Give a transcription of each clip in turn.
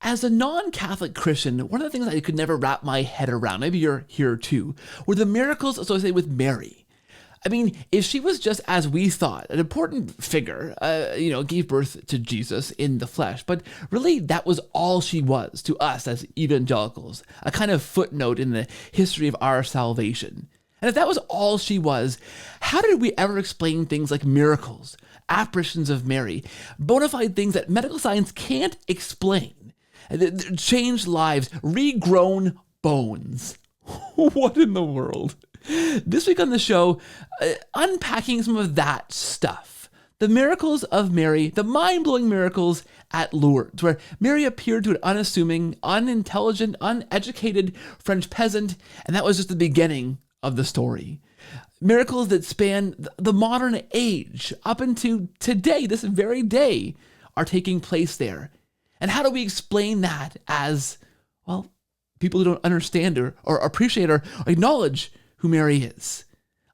As a non-Catholic Christian, one of the things I could never wrap my head around, maybe you're here too, were the miracles associated with Mary. I mean, if she was just as we thought, an important figure, gave birth to Jesus in the flesh, but really that was all she was to us as evangelicals, a kind of footnote in the history of our salvation. And if that was all she was, how did we ever explain things like miracles, apparitions of Mary, bona fide things that medical science can't explain? Changed lives, regrown bones. What in the world? This week on the show, unpacking some of that stuff. The miracles of Mary, the mind-blowing miracles at Lourdes, where Mary appeared to an unassuming, unintelligent, uneducated French peasant, and that was just the beginning of the story. Miracles that span the modern age up into today, this very day, are taking place there. And how do we explain that as, well, people who don't understand or appreciate or acknowledge who Mary is?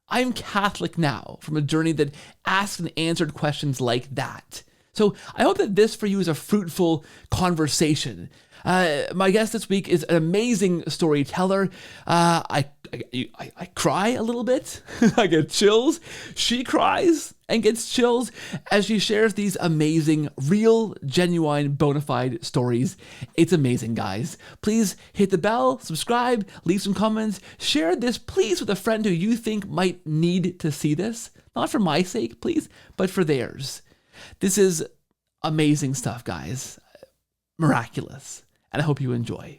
I'm Catholic now, from a journey that asked and answered questions like that. So I hope that this for you is a fruitful conversation. My guest this week is an amazing storyteller. I cry a little bit. I get chills. She cries and gets chills as she shares these amazing, real, genuine, bona fide stories. It's amazing, guys. Please hit the bell, subscribe, leave some comments, share this, please, with a friend who you think might need to see this. Not for my sake, please, but for theirs. This is amazing stuff, guys. Miraculous. And I hope you enjoy.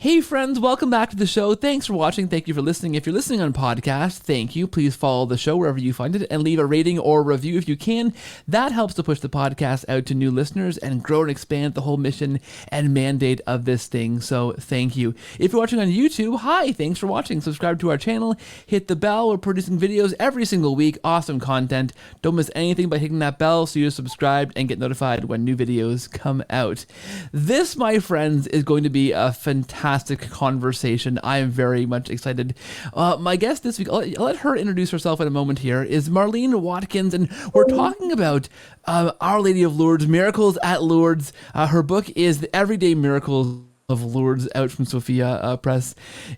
Hey friends, welcome back to the show. Thanks for watching. Thank you for listening. If you're listening on podcast, thank you. Please follow the show wherever you find it and leave a rating or review if you can. That helps to push the podcast out to new listeners and grow and expand the whole mission and mandate of this thing. So thank you. If you're watching on YouTube, hi, thanks for watching. Subscribe to our channel. Hit the bell. We're producing videos every single week. Awesome content. Don't miss anything by hitting that bell so you're subscribed and get notified when new videos come out. This, my friends, is going to be a fantastic conversation. I am very much excited. My guest this week, I'll let her introduce herself in a moment here, is Marlene Watkins, and we're talking about Our Lady of Lourdes, Miracles at Lourdes. Her book is The Everyday Miracles of Lourdes, out from Sophia Press.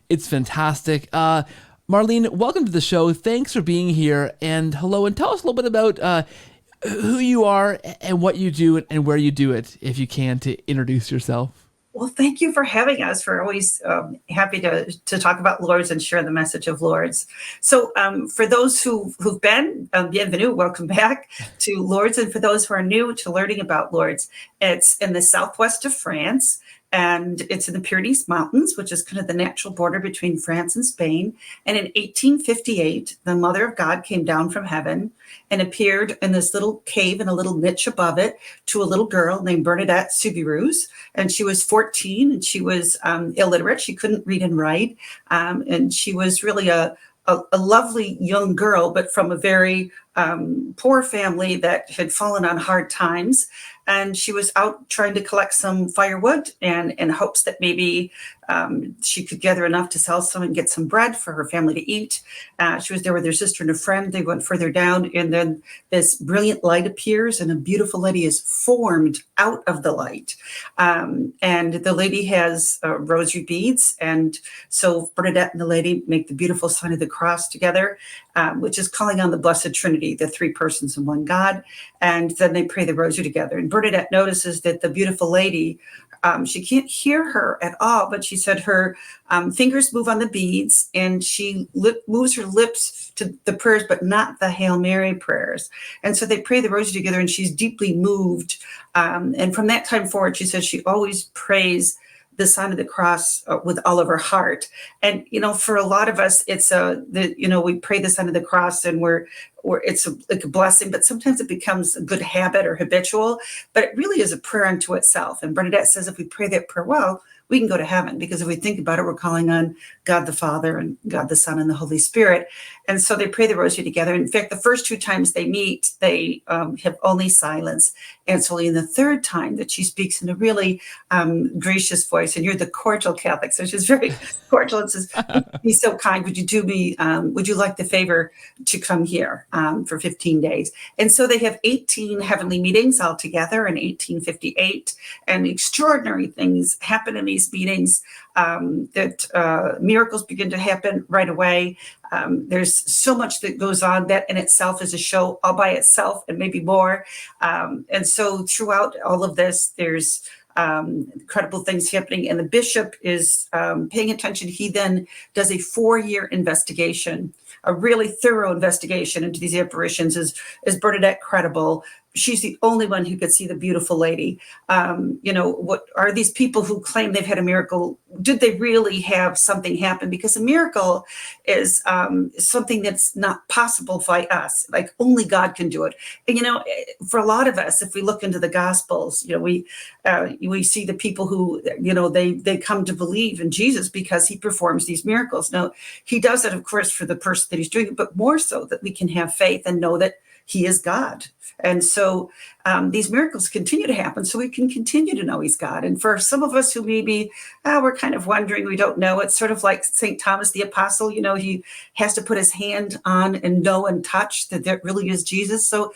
It's fantastic. Marlene, welcome to the show. Thanks for being here, and hello, and tell us a little bit about who you are and what you do and where you do it, if you can, to introduce yourself. Well, thank you for having us. We're always happy to talk about Lourdes and share the message of Lourdes. So for those who've been, bienvenue, welcome back to Lourdes. And for those who are new to learning about Lourdes, it's in the southwest of France. And it's in the Pyrenees Mountains, which is kind of the natural border between France and Spain. And in 1858, the Mother of God came down from heaven and appeared in this little cave in a little niche above it to a little girl named Bernadette Soubirous. And she was 14 and she was illiterate. She couldn't read and write. And she was really a lovely young girl, but from a very poor family that had fallen on hard times. And she was out trying to collect some firewood and in hopes that maybe she could gather enough to sell some and get some bread for her family to eat. She was there with her sister and a friend. They went further down, and then this brilliant light appears, and a beautiful lady is formed out of the light. And the lady has rosary beads. And so Bernadette and the lady make the beautiful sign of the cross together, which is calling on the Blessed Trinity, the three persons in one God. And then they pray the rosary together. And Bernadette notices that the beautiful lady, she can't hear her at all, but she said her fingers move on the beads, and she moves her lips to the prayers, but not the Hail Mary prayers. And so they pray the rosary together, and she's deeply moved. And from that time forward, she says she always prays the sign of the cross with all of her heart. And, for a lot of us, it's we pray the sign of the cross and it's like a blessing, but sometimes it becomes a good habit or habitual, but it really is a prayer unto itself. And Bernadette says, if we pray that prayer well, we can go to heaven, because if we think about it, we're calling on God the Father and God the Son and the Holy Spirit. And so they pray the rosary together. In fact, the first two times they meet, they have only silence. And it's only in the third time that she speaks in a really gracious voice. And you're the cordial Catholic, so she's very cordial and says, be so kind. Would you do me, would you like the favor to come here? for 15 days. And so they have 18 heavenly meetings altogether in 1858, and extraordinary things happen in these meetings, that miracles begin to happen right away. There's so much that goes on that in itself is a show all by itself and maybe more. And so throughout all of this, there's incredible things happening, and the bishop is paying attention. He then does a 4-year investigation, a really thorough investigation into these apparitions. Is Bernadette credible? She's the only one who could see the beautiful lady. What are these people who claim they've had a miracle? Did they really have something happen? Because a miracle is something that's not possible by us. Like only God can do it. And for a lot of us, if we look into the Gospels, we see the people who they come to believe in Jesus because he performs these miracles. Now he does it, of course, for the person that he's doing it, but more so that we can have faith and know that he is God. And so these miracles continue to happen so we can continue to know he's God. And for some of us who maybe we're kind of wondering, we don't know, it's sort of like St. Thomas the Apostle, he has to put his hand on and know and touch that really is Jesus. So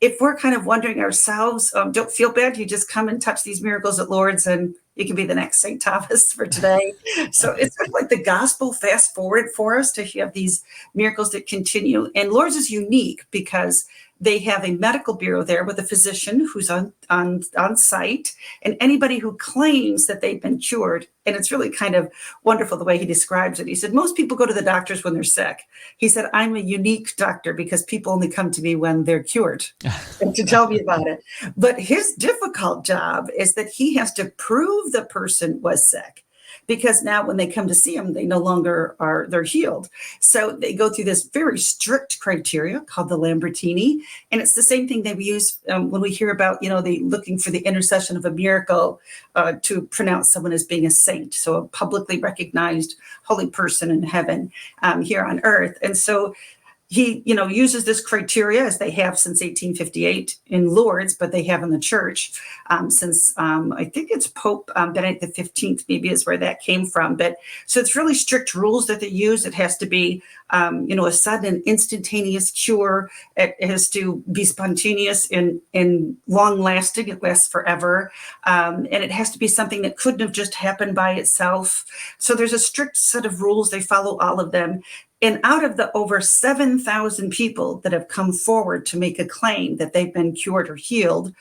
if we're kind of wondering ourselves, don't feel bad. You just come and touch these miracles at Lourdes and you can be the next St. Thomas for today. So it's sort of like the gospel fast forward for us to have these miracles that continue. And Lourdes is unique because they have a medical bureau there with a physician who's on site, and anybody who claims that they've been cured. And it's really kind of wonderful the way he describes it. He said, most people go to the doctors when they're sick. He said, I'm a unique doctor because people only come to me when they're cured and to tell me about it. But his difficult job is that he has to prove the person was sick. Because now when they come to see him, they no longer they're healed. So they go through this very strict criteria called the Lambertini. And it's the same thing that we use when we hear about, they looking for the intercession of a miracle to pronounce someone as being a saint. So a publicly recognized holy person in heaven here on earth. And so he, uses this criteria as they have since 1858 in Lourdes, but they have in the church since I think it's Pope Benedict XV maybe is where that came from. But so it's really strict rules that they use. It has to be, a sudden and instantaneous cure. It has to be spontaneous and long lasting. It lasts forever. And it has to be something that couldn't have just happened by itself. So there's a strict set of rules. They follow all of them. And out of the over 7,000 people that have come forward to make a claim that they've been cured or healed,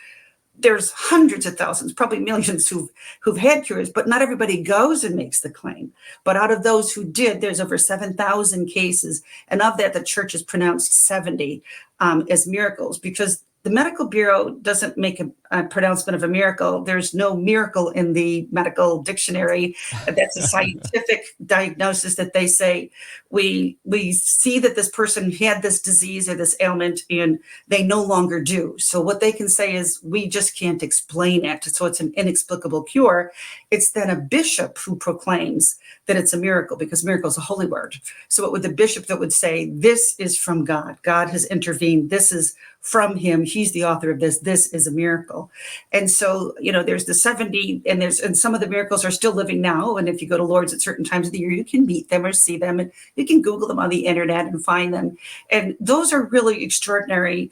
there's hundreds of thousands, probably millions who've had cures, but not everybody goes and makes the claim. But out of those who did, there's over 7,000 cases. And of that, the church has pronounced 70 as miracles, because the medical bureau doesn't make a pronouncement of a miracle. There's no miracle in the medical dictionary. That's a scientific diagnosis that they say, we see that this person had this disease or this ailment and they no longer do. So what they can say is, we just can't explain it. So it's an inexplicable cure. It's then a bishop who proclaims that it's a miracle, because miracle is a holy word. So it would the bishop that would say, this is from God. God has intervened. This is from him. He's the author of this. This is a miracle. And so, there's the 70 and some of the miracles are still living now. And if you go to Lourdes at certain times of the year, you can meet them or see them, and you can Google them on the internet and find them. And those are really extraordinary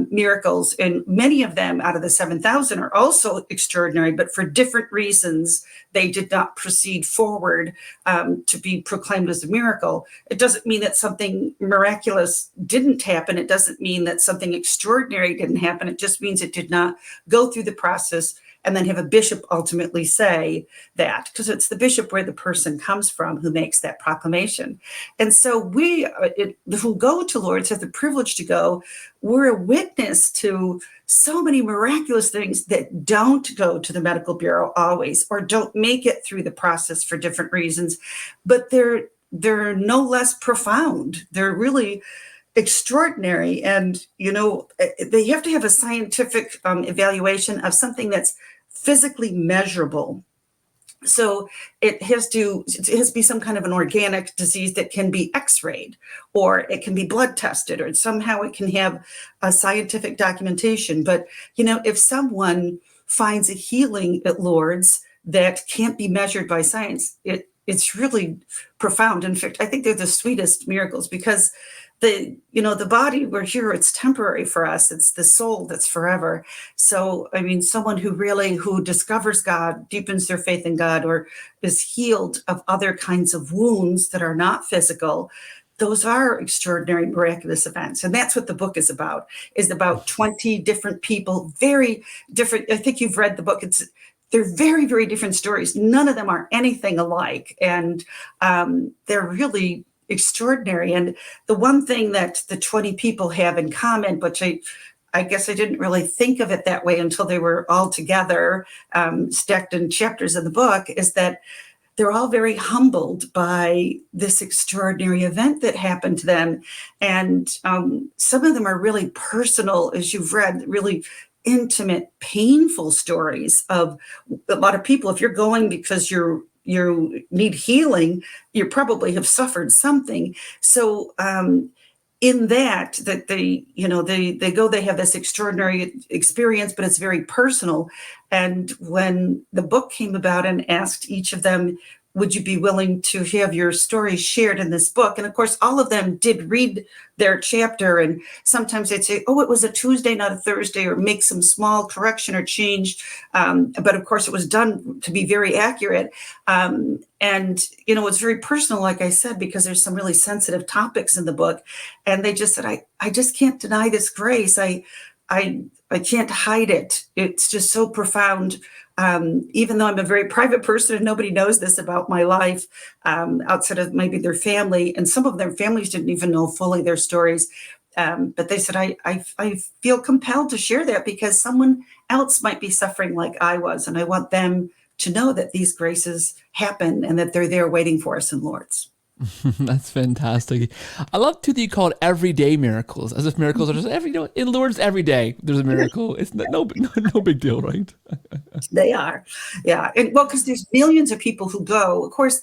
miracles. And many of them out of the 7,000 are also extraordinary, but for different reasons, they did not proceed forward to be proclaimed as a miracle. It doesn't mean that something miraculous didn't happen. It doesn't mean that something extraordinary didn't happen. It just means it did not go through the process and then have a bishop ultimately say that, because it's the bishop where the person comes from who makes that proclamation. And so we who go to Lourdes have the privilege to go. We're a witness to so many miraculous things that don't go to the medical bureau always, or don't make it through the process for different reasons, but they're no less profound. They're really extraordinary. And, they have to have a scientific evaluation of something that's physically measurable. So it has to be some kind of an organic disease that can be x-rayed, or it can be blood tested, or somehow it can have a scientific documentation. But, if someone finds a healing at Lourdes that can't be measured by science, it's really profound. In fact, I think they're the sweetest miracles, because the body, we're here, it's temporary for us. It's the soul that's forever. So, I mean, someone who discovers God, deepens their faith in God, or is healed of other kinds of wounds that are not physical, those are extraordinary, miraculous events. And that's what the book is about 20 different people, very different. I think you've read the book. They're very, very different stories. None of them are anything alike. And they're really extraordinary. And the one thing that the 20 people have in common, which I guess I didn't really think of it that way until they were all together, stacked in chapters of the book, is that they're all very humbled by this extraordinary event that happened to them. And some of them are really personal, as you've read, really intimate, painful stories of a lot of people. If you're going because you need healing, you probably have suffered something. So in that they go, they have this extraordinary experience, but it's very personal. And when the book came about and asked each of them, would you be willing to have your story shared in this book? And of course, all of them did read their chapter. And sometimes they'd say, oh, it was a Tuesday, not a Thursday, or make some small correction or change. But of course, it was done to be very accurate. And, it's very personal, like I said, because there's some really sensitive topics in the book. And they just said, I just can't deny this grace. I can't hide it. It's just so profound. Even though I'm a very private person and nobody knows this about my life, outside of maybe their family, and some of their families didn't even know fully their stories. But they said, I feel compelled to share that because someone else might be suffering like I was. And I want them to know that these graces happen and that they're there waiting for us in Lourdes. That's fantastic. I love too that you call it everyday miracles, as if miracles are just in Lourdes every day. There's a miracle. It's no big deal, right? They are, yeah. And well, because there's millions of people who go. Of course,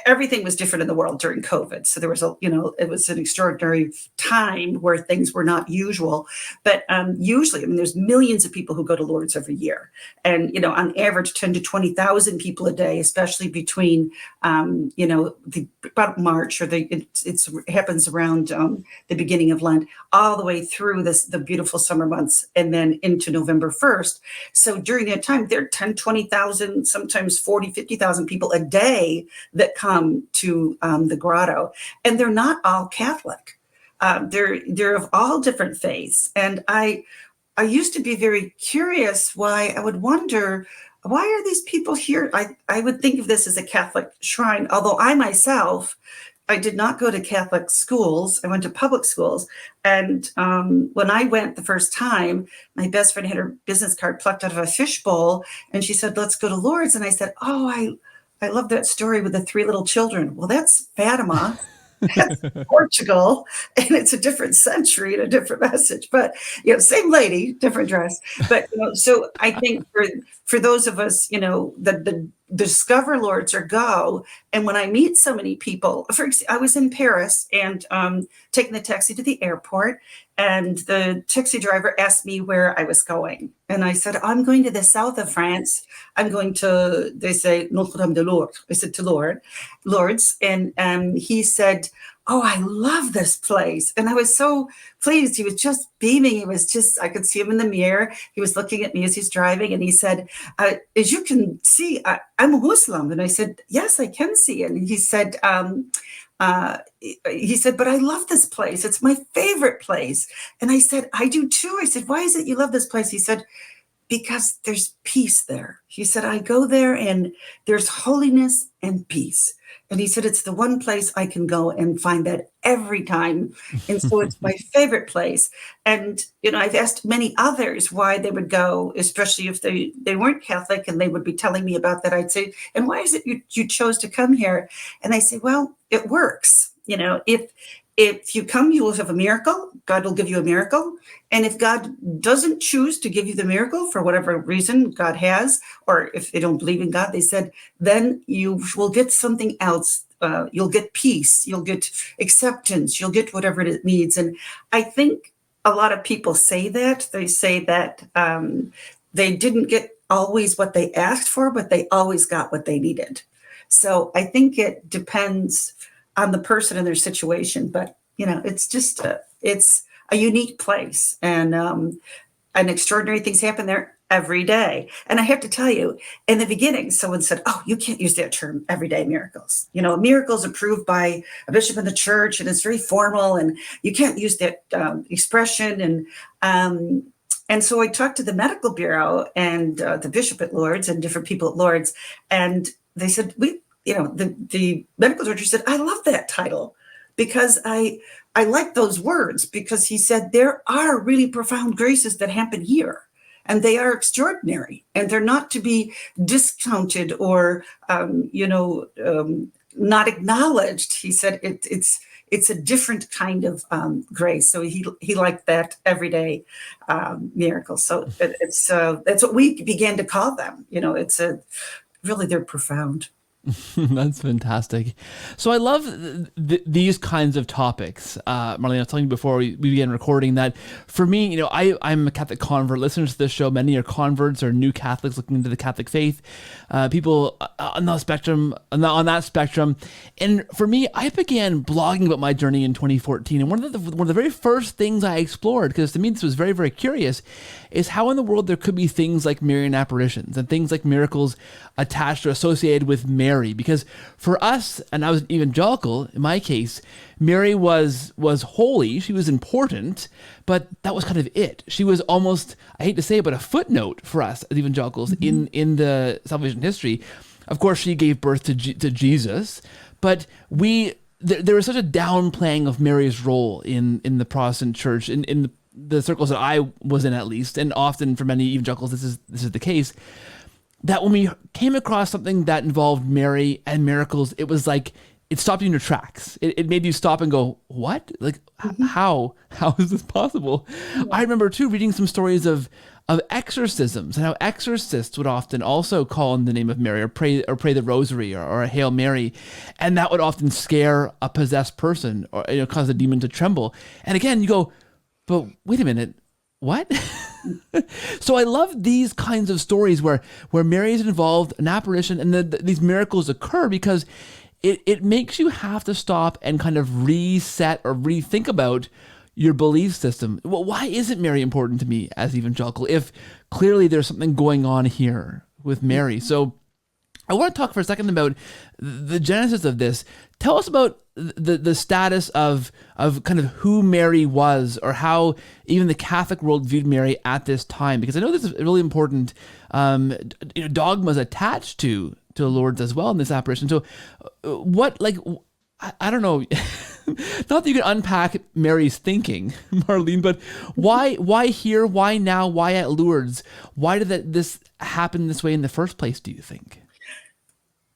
everything was different in the world during COVID. So there was it was an extraordinary time where things were not usual. But usually, there's millions of people who go to Lourdes every year. And, on average, 10 to 20,000 people a day, especially between, about March, or it happens around the beginning of Lent, all the way through the beautiful summer months, and then into November 1st. So during that time, there are 10, 20,000, sometimes 40, 50,000 people a day that come to the grotto, and they're not all Catholic. They're of all different faiths. And I used to be very curious why. I would wonder, why are these people here? I would think of this as a Catholic shrine, although I did not go to Catholic schools. I went to public schools. And when I went the first time, my best friend had her business card plucked out of a fishbowl, and she said, let's go to Lourdes. And I said, oh, I love that story with the 3 little children. Well, that's Fatima. That's Portugal, and it's a different century and a different message, but same lady, different dress. But so I think for those of us, the discover Lourdes or go. And when I meet so many people, I was in Paris and taking the taxi to the airport, and the taxi driver asked me where I was going. And I said, I'm going to the south of France. I'm going to, they say, Notre Dame de Lourdes. I said, to Lourdes. And he said, oh, I love this place. And I was so pleased. He was just beaming. I could see him in the mirror. He was looking at me as he's driving. And he said, as you can see, I'm a Muslim. And I said, yes, I can see. And he said, but I love this place. It's my favorite place. And I said, I do too. I said, why is it you love this place? He said, because there's peace there. He said, I go there and there's holiness and peace. And he said, it's the one place I can go and find that every time. And so it's my favorite place. And, I've asked many others why they would go, especially if they weren't Catholic, and they would be telling me about that. I'd say, and why is it you chose to come here? And they say, well, it works. If you come, you will have a miracle. God will give you a miracle. And if God doesn't choose to give you the miracle for whatever reason God has, or if they don't believe in God, they said, then you will get something else. You'll get peace. You'll get acceptance. You'll get whatever it needs. And I think a lot of people say that. They say that they didn't get always what they asked for, but they always got what they needed. So I think it depends on the person and their situation. But It's just it's a unique place, and extraordinary things happen there every day. And I have to tell you, in the beginning, someone said, "Oh, you can't use that term, everyday miracles. Miracles approved by a bishop in the church, and it's very formal, and you can't use that expression." And so I talked to the medical bureau and the bishop at Lourdes and different people at Lourdes, and they said, the medical director said, "I love that title because I like those words," because he said there are really profound graces that happen here, and they are extraordinary, and they're not to be discounted or not acknowledged. He said it's a different kind of grace. So he liked that everyday miracle. So that's what we began to call them. Really, they're profound. That's fantastic. So I love these kinds of topics. Marlene, I was telling you before we began recording that for me, I'm a Catholic convert. Listeners to this show, many are converts or new Catholics looking into the Catholic faith. People on that spectrum. And for me, I began blogging about my journey in 2014. And one of the very first things I explored, because to me this was very, very curious, is how in the world there could be things like Marian apparitions and things like miracles attached or associated with Mary. Because for us, and I was an evangelical in my case, Mary was holy, she was important, but that was kind of it. She was almost, I hate to say it, but a footnote for us as evangelicals in the salvation history. Of course, she gave birth to Jesus, but there was such a downplaying of Mary's role in the Protestant church, in the circles that I was in at least, and often for many evangelicals this is the case, that when we came across something that involved Mary and miracles, it was like it stopped you in your tracks. It made you stop and go, what? Like, how is this possible? Yeah. I remember too reading some stories of exorcisms and how exorcists would often also call in the name of Mary or pray the rosary or a Hail Mary, and that would often scare a possessed person or cause a demon to tremble. And again, you go, but wait a minute, what? So I love these kinds of stories where Mary is involved, an apparition, and these miracles occur because it makes you have to stop and kind of reset or rethink about your belief system. Well, why isn't Mary important to me as evangelical if clearly there's something going on here with Mary? So I want to talk for a second about the genesis of this. Tell us about the status of kind of who Mary was, or how even the Catholic world viewed Mary at this time, because I know this is really important dogmas attached to Lourdes as well in this apparition. So what, like, I don't know, not that you can unpack Mary's thinking, Marlene, but why here, why now, why at Lourdes? Why did this happen this way in the first place, do you think?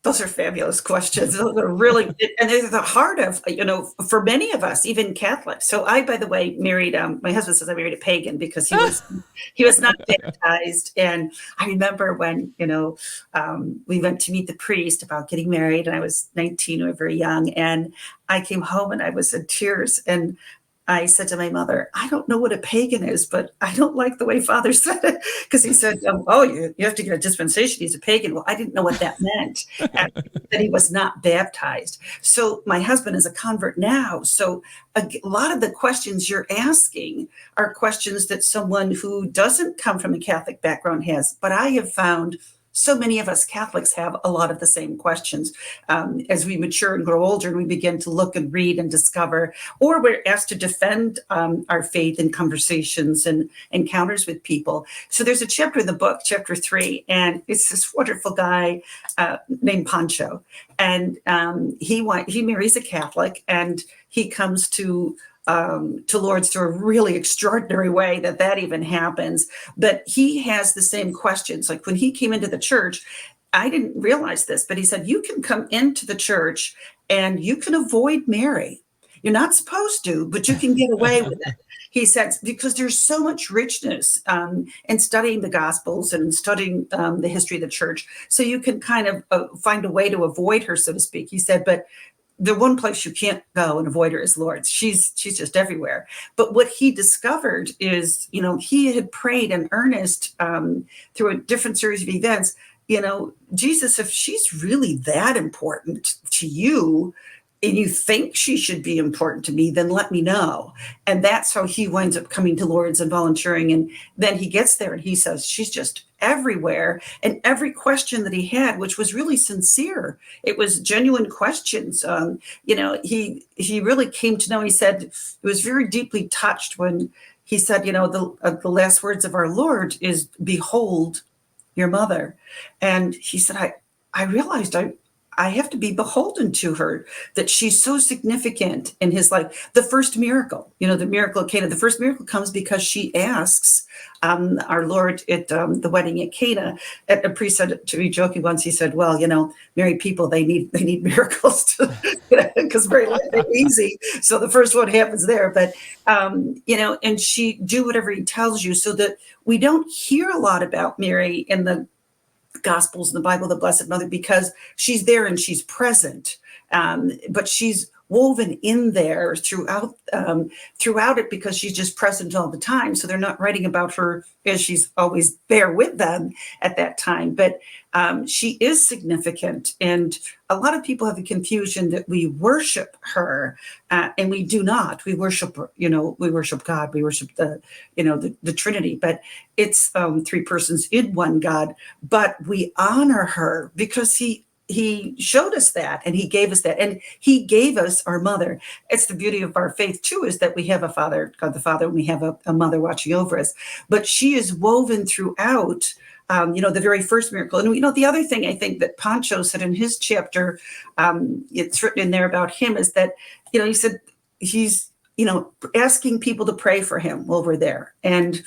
Those are fabulous questions. Those are really, and they're the heart of, for many of us, even Catholics. So I, by the way, married, my husband says I married a pagan because he was not baptized. And I remember when, we went to meet the priest about getting married, and I was 19, we were very young. And I came home and I was in tears, and I said to my mother, I don't know what a pagan is, but I don't like the way Father said it, because he said, you have to get a dispensation. He's a pagan. Well, I didn't know what that meant, and that he was not baptized. So my husband is a convert now. So a lot of the questions you're asking are questions that someone who doesn't come from a Catholic background has. But I have found so many of us Catholics have a lot of the same questions. As we mature and grow older, and we begin to look and read and discover, or we're asked to defend our faith in conversations and encounters with people. So there's a chapter in the book, chapter 3, and it's this wonderful guy named Pancho. And he marries a Catholic, and he comes to Lourdes through a really extraordinary way that even happens. But he has the same questions. Like when he came into the church, I didn't realize this, but he said, you can come into the church and you can avoid Mary. You're not supposed to, but you can get away with it. He said, because there's so much richness in studying the Gospels and studying the history of the church. So you can kind of find a way to avoid her, so to speak. He said, but the one place you can't go and avoid her is Lourdes. She's just everywhere. But what he discovered is, he had prayed in earnest through a different series of events. Jesus, if she's really that important to you, and you think she should be important to me, then let me know. And that's how he winds up coming to Lourdes and volunteering. And then he gets there and he says, she's just everywhere. And every question that he had, which was really sincere, it was genuine questions. He really came to know, he said, he was very deeply touched when he said, the last words of our Lord is, behold your mother. And he said, I realized I have to be beholden to her, that she's so significant in his life. The first miracle, the miracle of Cana, the first miracle comes because she asks our Lord at the wedding at Cana. A priest said to me joking once, he said, well, married people, they need miracles because very easy. So the first one happens there, but, and she do whatever he tells you, so that we don't hear a lot about Mary in the Gospels in the Bible, the Blessed Mother, because she's there and she's present, but she's woven in there throughout it, because she's just present all the time. So they're not writing about her as she's always there with them at that time, but she is significant. And a lot of people have a confusion that we worship her, and we do not. We worship, we worship God. We worship the Trinity, but it's three persons in one God. But we honor her because he showed us that, and he gave us that, and he gave us our mother. It's the beauty of our faith too, is that we have a father, God the Father, and we have a mother watching over us, but she is woven throughout, the very first miracle. And, the other thing I think that Pancho said in his chapter, it's written in there about him, is that, he said he's, asking people to pray for him while we're there. And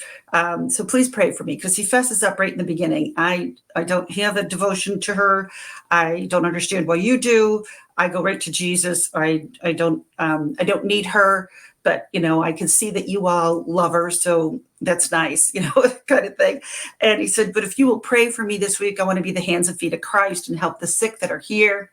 so please pray for me, because he fesses up right in the beginning. I don't have a devotion to her. I don't understand why you do. I go right to Jesus. I don't need her, but, I can see that you all love her. So that's nice, kind of thing. And he said, but if you will pray for me this week, I want to be the hands and feet of Christ and help the sick that are here.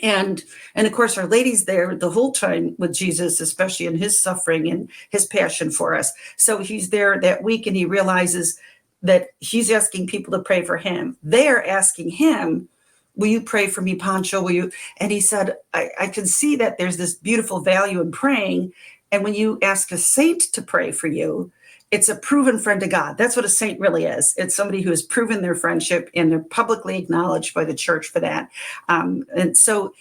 And of course, Our Lady's there the whole time with Jesus, especially in his suffering and his passion for us. So he's there that week, and he realizes that he's asking people to pray for him. They're asking him, will you pray for me, Pancho? Will you? And he said, I can see that there's this beautiful value in praying. And when you ask a saint to pray for you, it's a proven friend of God. That's what a saint really is. It's somebody who has proven their friendship, and they're publicly acknowledged by the church for that. And so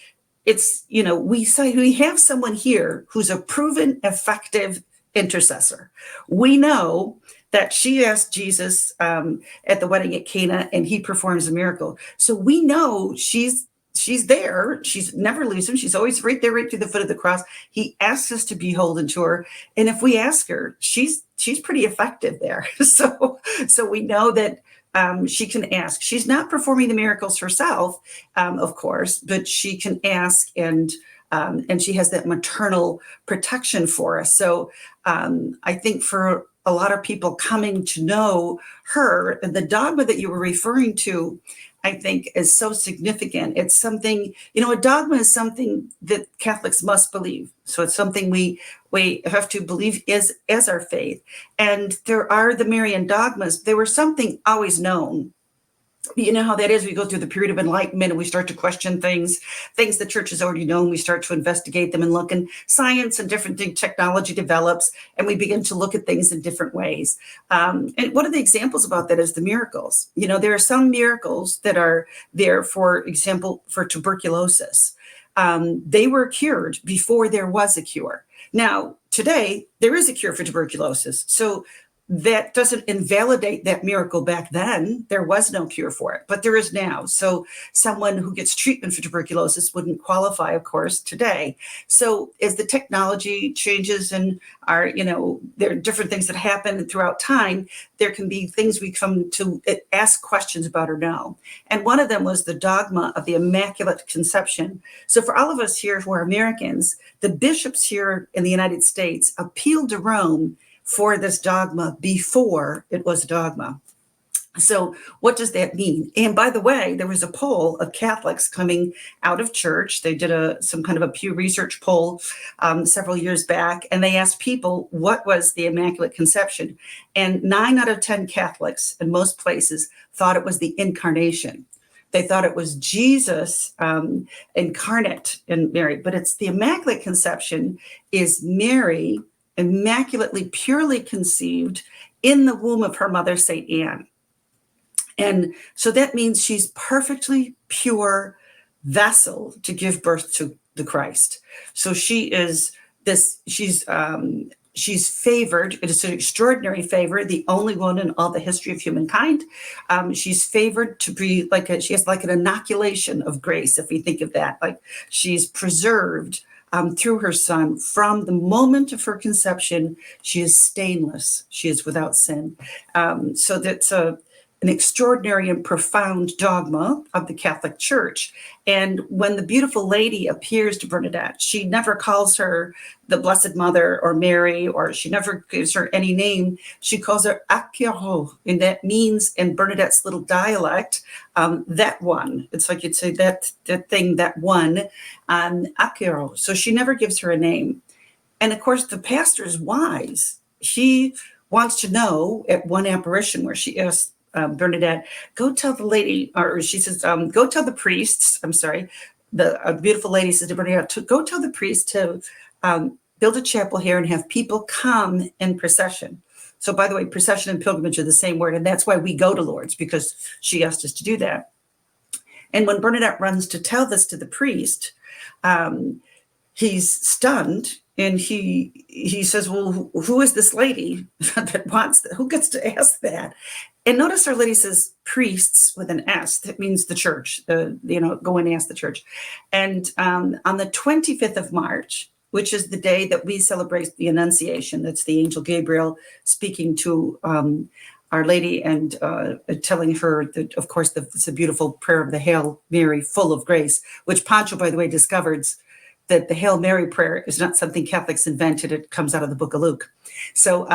it's, we say we have someone here who's a proven, effective intercessor. We know that she asked Jesus at the wedding at Cana, and he performs a miracle. So we know she's there. She's never losing. She's always right there, right through the foot of the cross. He asks us to be beholden to her. And if we ask her, she's pretty effective there. So we know that she can ask. She's not performing the miracles herself, of course, but she can ask, and she has that maternal protection for us. So I think for a lot of people coming to know her, and the dogma that you were referring to, I think is so significant. It's something, a dogma is something that Catholics must believe. So it's something we have to believe as our faith. And there are the Marian dogmas. They were something always known. You know how that is. We go through the period of enlightenment and we start to question things the church has already known. We start to investigate them and look, and science and different technology develops, and we begin to look at things in different ways. And one of the examples about that is the miracles. There are some miracles that are there, for example, for tuberculosis. They were cured before there was a cure. Now, today, there is a cure for tuberculosis. So that doesn't invalidate that miracle. Back then, there was no cure for it, but there is now. So someone who gets treatment for tuberculosis wouldn't qualify, of course, today. So as the technology changes, and there are different things that happen throughout time, there can be things we come to ask questions about or know. And one of them was the dogma of the Immaculate Conception. So for all of us here who are Americans, the bishops here in the United States appealed to Rome for this dogma before it was a dogma. So what does that mean? And by the way, there was a poll of Catholics coming out of church. They did some kind of a Pew Research poll several years back, and they asked people, what was the Immaculate Conception? And 9 out of 10 Catholics in most places thought it was the Incarnation. They thought it was Jesus incarnate in Mary, but it's the Immaculate Conception is Mary immaculately, purely conceived in the womb of her mother, St. Anne. And so that means she's perfectly pure vessel to give birth to the Christ. So she is this, she's favored. It is an extraordinary favor, the only one in all the history of humankind. She's favored to be she has like an inoculation of grace, if we think of that. Like she's preserved through her son from the moment of her conception. She is stainless. She is without sin. So that's an extraordinary and profound dogma of the Catholic Church. And when the beautiful lady appears to Bernadette, she never calls her the Blessed Mother or Mary, or she never gives her any name. She calls her Akiro, and that means in Bernadette's little dialect, that one. It's like you'd say that thing, that one, Akiro. So she never gives her a name. And of course, the pastor is wise. He wants to know at one apparition where she asks Bernadette, go tell the lady, or she says, go tell the priests, I'm sorry, the beautiful lady says to Bernadette, to go tell the priest to build a chapel here and have people come in procession. So by the way, procession and pilgrimage are the same word, and that's why we go to Lourdes, because she asked us to do that. And when Bernadette runs to tell this to the priest, he's stunned. And he says, well, who is this lady that wants that? Who gets to ask that? And notice Our Lady says priests with an S. That means the church, go and ask the church. And on the 25th of March, which is the day that we celebrate the Annunciation, that's the angel Gabriel speaking to Our Lady and telling her that, of course, it's a beautiful prayer of the Hail Mary, full of grace, which Pancho, by the way, discovers that the Hail Mary prayer is not something Catholics invented. It comes out of the book of Luke. So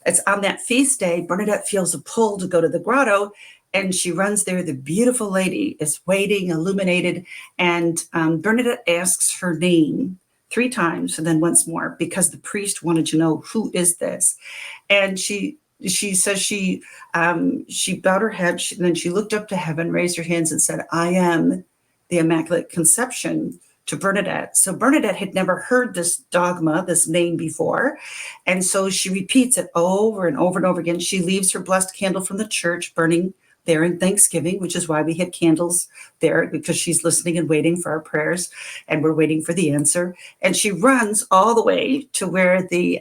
it's on that feast day, Bernadette feels a pull to go to the grotto, and she runs there. The beautiful lady is waiting, illuminated, and Bernadette asks her name 3 times and then once more, because the priest wanted to know, who is this? And she says she bowed her head, and then she looked up to heaven, raised her hands, and said, I am the Immaculate Conception, to Bernadette. So Bernadette had never heard this dogma, this name before. And so she repeats it over and over and over again. She leaves her blessed candle from the church burning there in Thanksgiving, which is why we had candles there, because she's listening and waiting for our prayers, and we're waiting for the answer. And she runs all the way to where the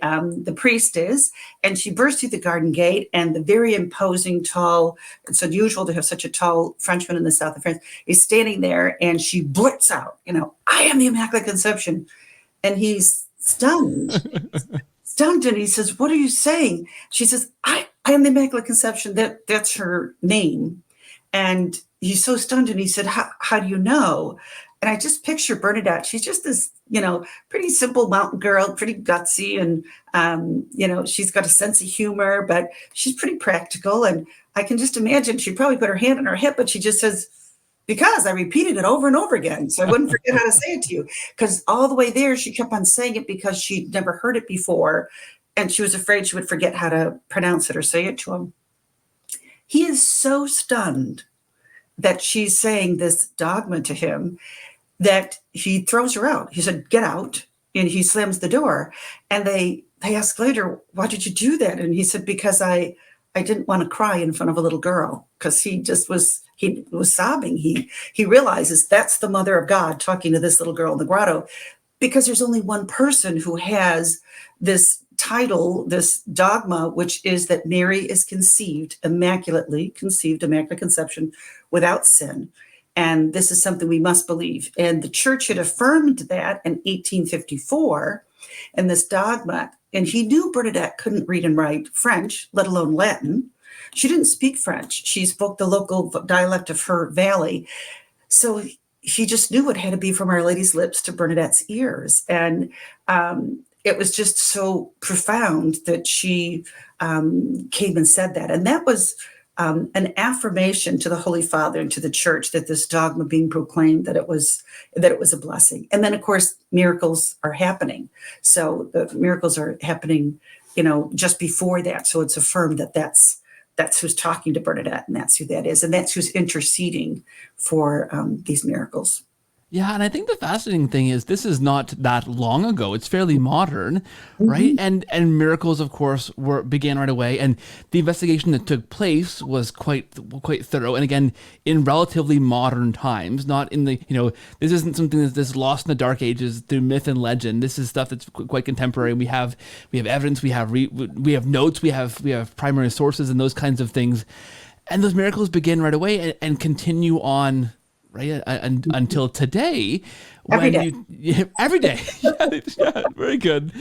priest is, and she bursts through the garden gate, and the very imposing, tall, it's unusual to have such a tall Frenchman in the south of France, is standing there, and she blurts out, I am the Immaculate Conception. And he's stunned. And he says, what are you saying? She says, I am the Immaculate Conception. That's her name. And he's so stunned. And he said, how do you know? And I just picture Bernadette. She's just this, pretty simple mountain girl, pretty gutsy. And, she's got a sense of humor, but she's pretty practical. And I can just imagine she'd probably put her hand on her hip, but she just says, because I repeated it over and over again, so I wouldn't forget how to say it to you. Because all the way there, she kept on saying it because she'd never heard it before, and she was afraid she would forget how to pronounce it or say it to him. He is so stunned that she's saying this dogma to him that he throws her out. He said, get out, and he slams the door. And they ask later, why did you do that? And he said, because I didn't want to cry in front of a little girl, because he was sobbing. He realizes that's the Mother of God talking to this little girl in the grotto, because there's only one person who has this title, this dogma, which is that Mary is conceived, immaculate conception without sin. And this is something we must believe. And the church had affirmed that in 1854, and this dogma. And he knew Bernadette couldn't read and write French, let alone Latin. She didn't speak French. She spoke the local dialect of her valley. So he just knew it had to be from Our Lady's lips to Bernadette's ears. And it was just so profound that she came and said that. And that was an affirmation to the Holy Father and to the church that this dogma being proclaimed, that it was a blessing. And then, of course, miracles are happening. So the miracles are happening, just before that. So it's affirmed that that's that's who's talking to Bernadette, and that's who that is, and that's who's interceding for these miracles. Yeah, and I think the fascinating thing is this is not that long ago. It's fairly modern, right? And miracles, of course, began right away. And the investigation that took place was quite thorough. And again, in relatively modern times, not in the this isn't something that's lost in the dark ages through myth and legend. This is stuff that's quite contemporary. We have evidence, we have notes, we have primary sources, and those kinds of things. And those miracles begin right away and continue on. Right until today, every day. Every day, yeah, very good.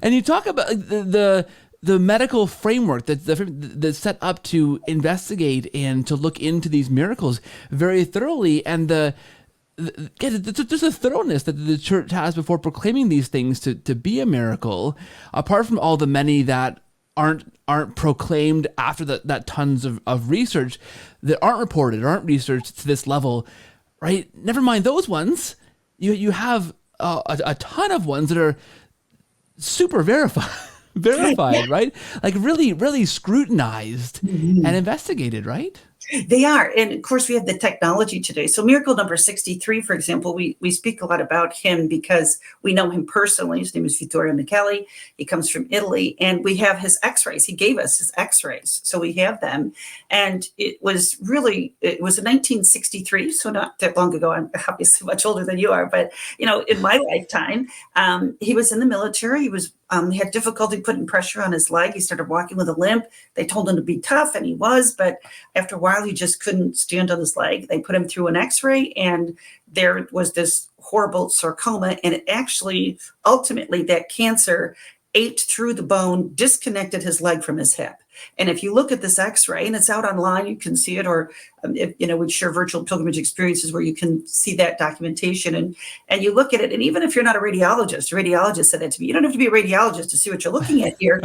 And you talk about the medical framework that's set up to investigate and to look into these miracles very thoroughly, and there's a thoroughness that the church has before proclaiming these things to be a miracle. Apart from all the many that aren't proclaimed after that tons of research that aren't reported, aren't researched to this level. Right. Never mind those ones. You have a ton of ones that are super verified, right? Like really, really scrutinized and investigated, right? They are. And of course, we have the technology today. So miracle number 63, for example, we speak a lot about him because we know him personally. His name is Vittorio Micheli. He comes from Italy, and we have his x-rays. He gave us his x-rays. So we have them. And it was in 1963, so not that long ago. I'm obviously much older than you are, but in my lifetime, he was in the military. He had difficulty putting pressure on his leg. He started walking with a limp. They told him to be tough, and he was, but after a while, he just couldn't stand on his leg. They put him through an x-ray, and there was this horrible sarcoma, and it actually, ultimately, that cancer ate through the bone, disconnected his leg from his hip. And if you look at this x-ray, and it's out online, you can see it, or we share virtual pilgrimage experiences where you can see that documentation, and you look at it. And even if you're not a radiologist said that to me, you don't have to be a radiologist to see what you're looking at here.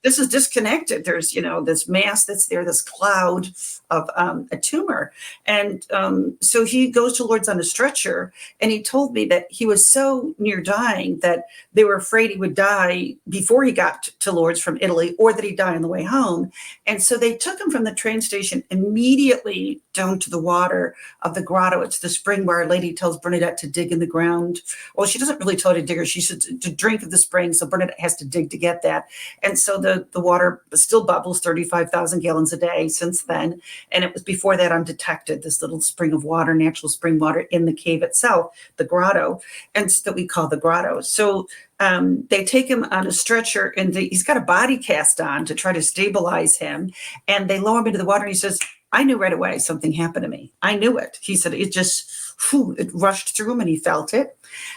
This is disconnected. There's, this mass that's there, this cloud of a tumor. And so he goes to Lourdes on a stretcher, and he told me that he was so near dying that they were afraid he would die before he got to Lourdes from Italy, or that he'd die on the way home. And so they took him from the train station immediately down to the water of the grotto. It's the spring where Our Lady tells Bernadette to dig in the ground. Well, she doesn't really tell her to dig her. She said to drink of the spring. So Bernadette has to dig to get that. And so the water still bubbles 35,000 gallons a day since then. And it was before that undetected, this little spring of water, natural spring water in the cave itself, the grotto, and that we call the grotto. So they take him on a stretcher, and he's got a body cast on to try to stabilize him. And they lower him into the water, and he says, I knew right away something happened to me. I knew it. He said it just, it rushed through him, and he felt it.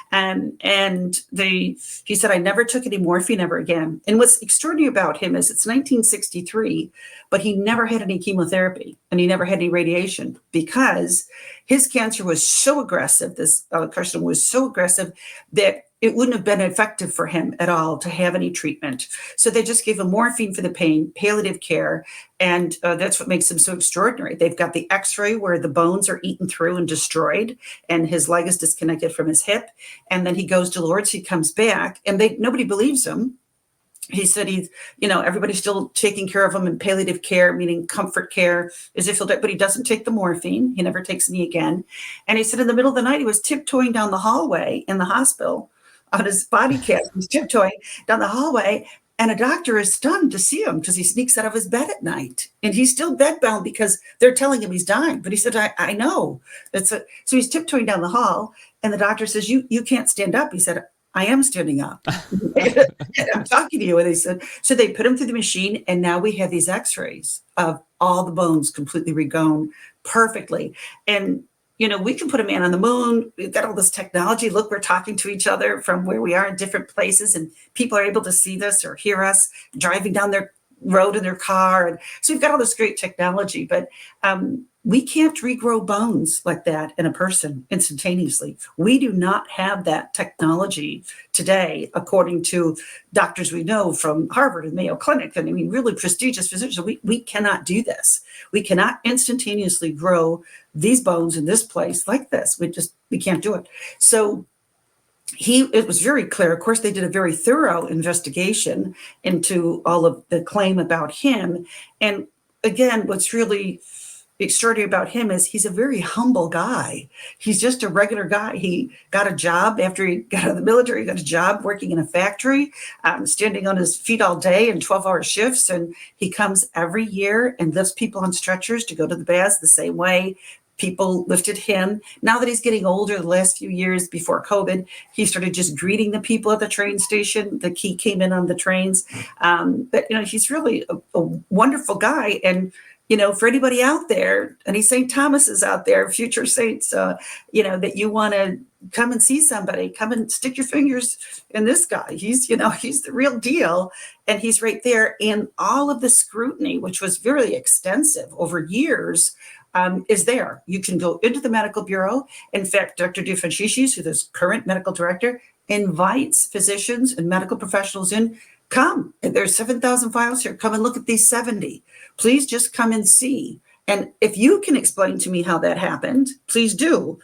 He said, I never took any morphine ever again. And what's extraordinary about him is it's 1963, but he never had any chemotherapy, and he never had any radiation, because his cancer was so aggressive. This carcinoma was so aggressive that it wouldn't have been effective for him at all to have any treatment. So they just gave him morphine for the pain, palliative care. And that's what makes him so extraordinary. They've got the x-ray where the bones are eaten through and destroyed, and his leg is disconnected from his hip. And then he goes to Lourdes, he comes back, and nobody believes him. He said everybody's still taking care of him in palliative care, meaning comfort care, as if he'll die, but he doesn't take the morphine. He never takes any again. And he said in the middle of the night, he was tiptoeing down the hallway in the hospital on his body cast. He's tiptoeing down the hallway, and a doctor is stunned to see him because he sneaks out of his bed at night, and he's still bedbound because they're telling him he's dying. But he said, I know. So he's tiptoeing down the hall, and the doctor says, you can't stand up. He said, I am standing up. I'm talking to you. And they said, so they put him through the machine, and now we have these x-rays of all the bones completely regrown perfectly. And we can put a man on the moon. We've got all this technology. Look, we're talking to each other from where we are in different places, and people are able to see this or hear us driving down their road in their car. And so we've got all this great technology, but we can't regrow bones like that in a person instantaneously. We do not have that technology today, according to doctors we know from Harvard and Mayo Clinic. And I mean, really prestigious physicians. We cannot do this. We cannot instantaneously grow these bones in this place like this. We can't do it. So it was very clear. Of course, they did a very thorough investigation into all of the claim about him. And again, what's really extraordinary about him is he's a very humble guy. He's just a regular guy. He got a job after he got out of the military. He got a job working in a factory, standing on his feet all day in 12-hour shifts. And he comes every year and lifts people on stretchers to go to the baths the same way people lifted him. Now that he's getting older, the last few years before COVID, he started just greeting the people at the train station. He came in on the trains. But, he's really a wonderful guy. And, for anybody out there, any St. Thomases out there, future saints, that you want to come and see somebody, come and stick your fingers in this guy. He's the real deal. And he's right there. And all of the scrutiny, which was very extensive over years, is there. You can go into the medical bureau. In fact, Dr. DeFranciscis, who's the current medical director, invites physicians and medical professionals in. Come, there's 7,000 files here. Come and look at these 70. Please just come and see. And if you can explain to me how that happened, please do.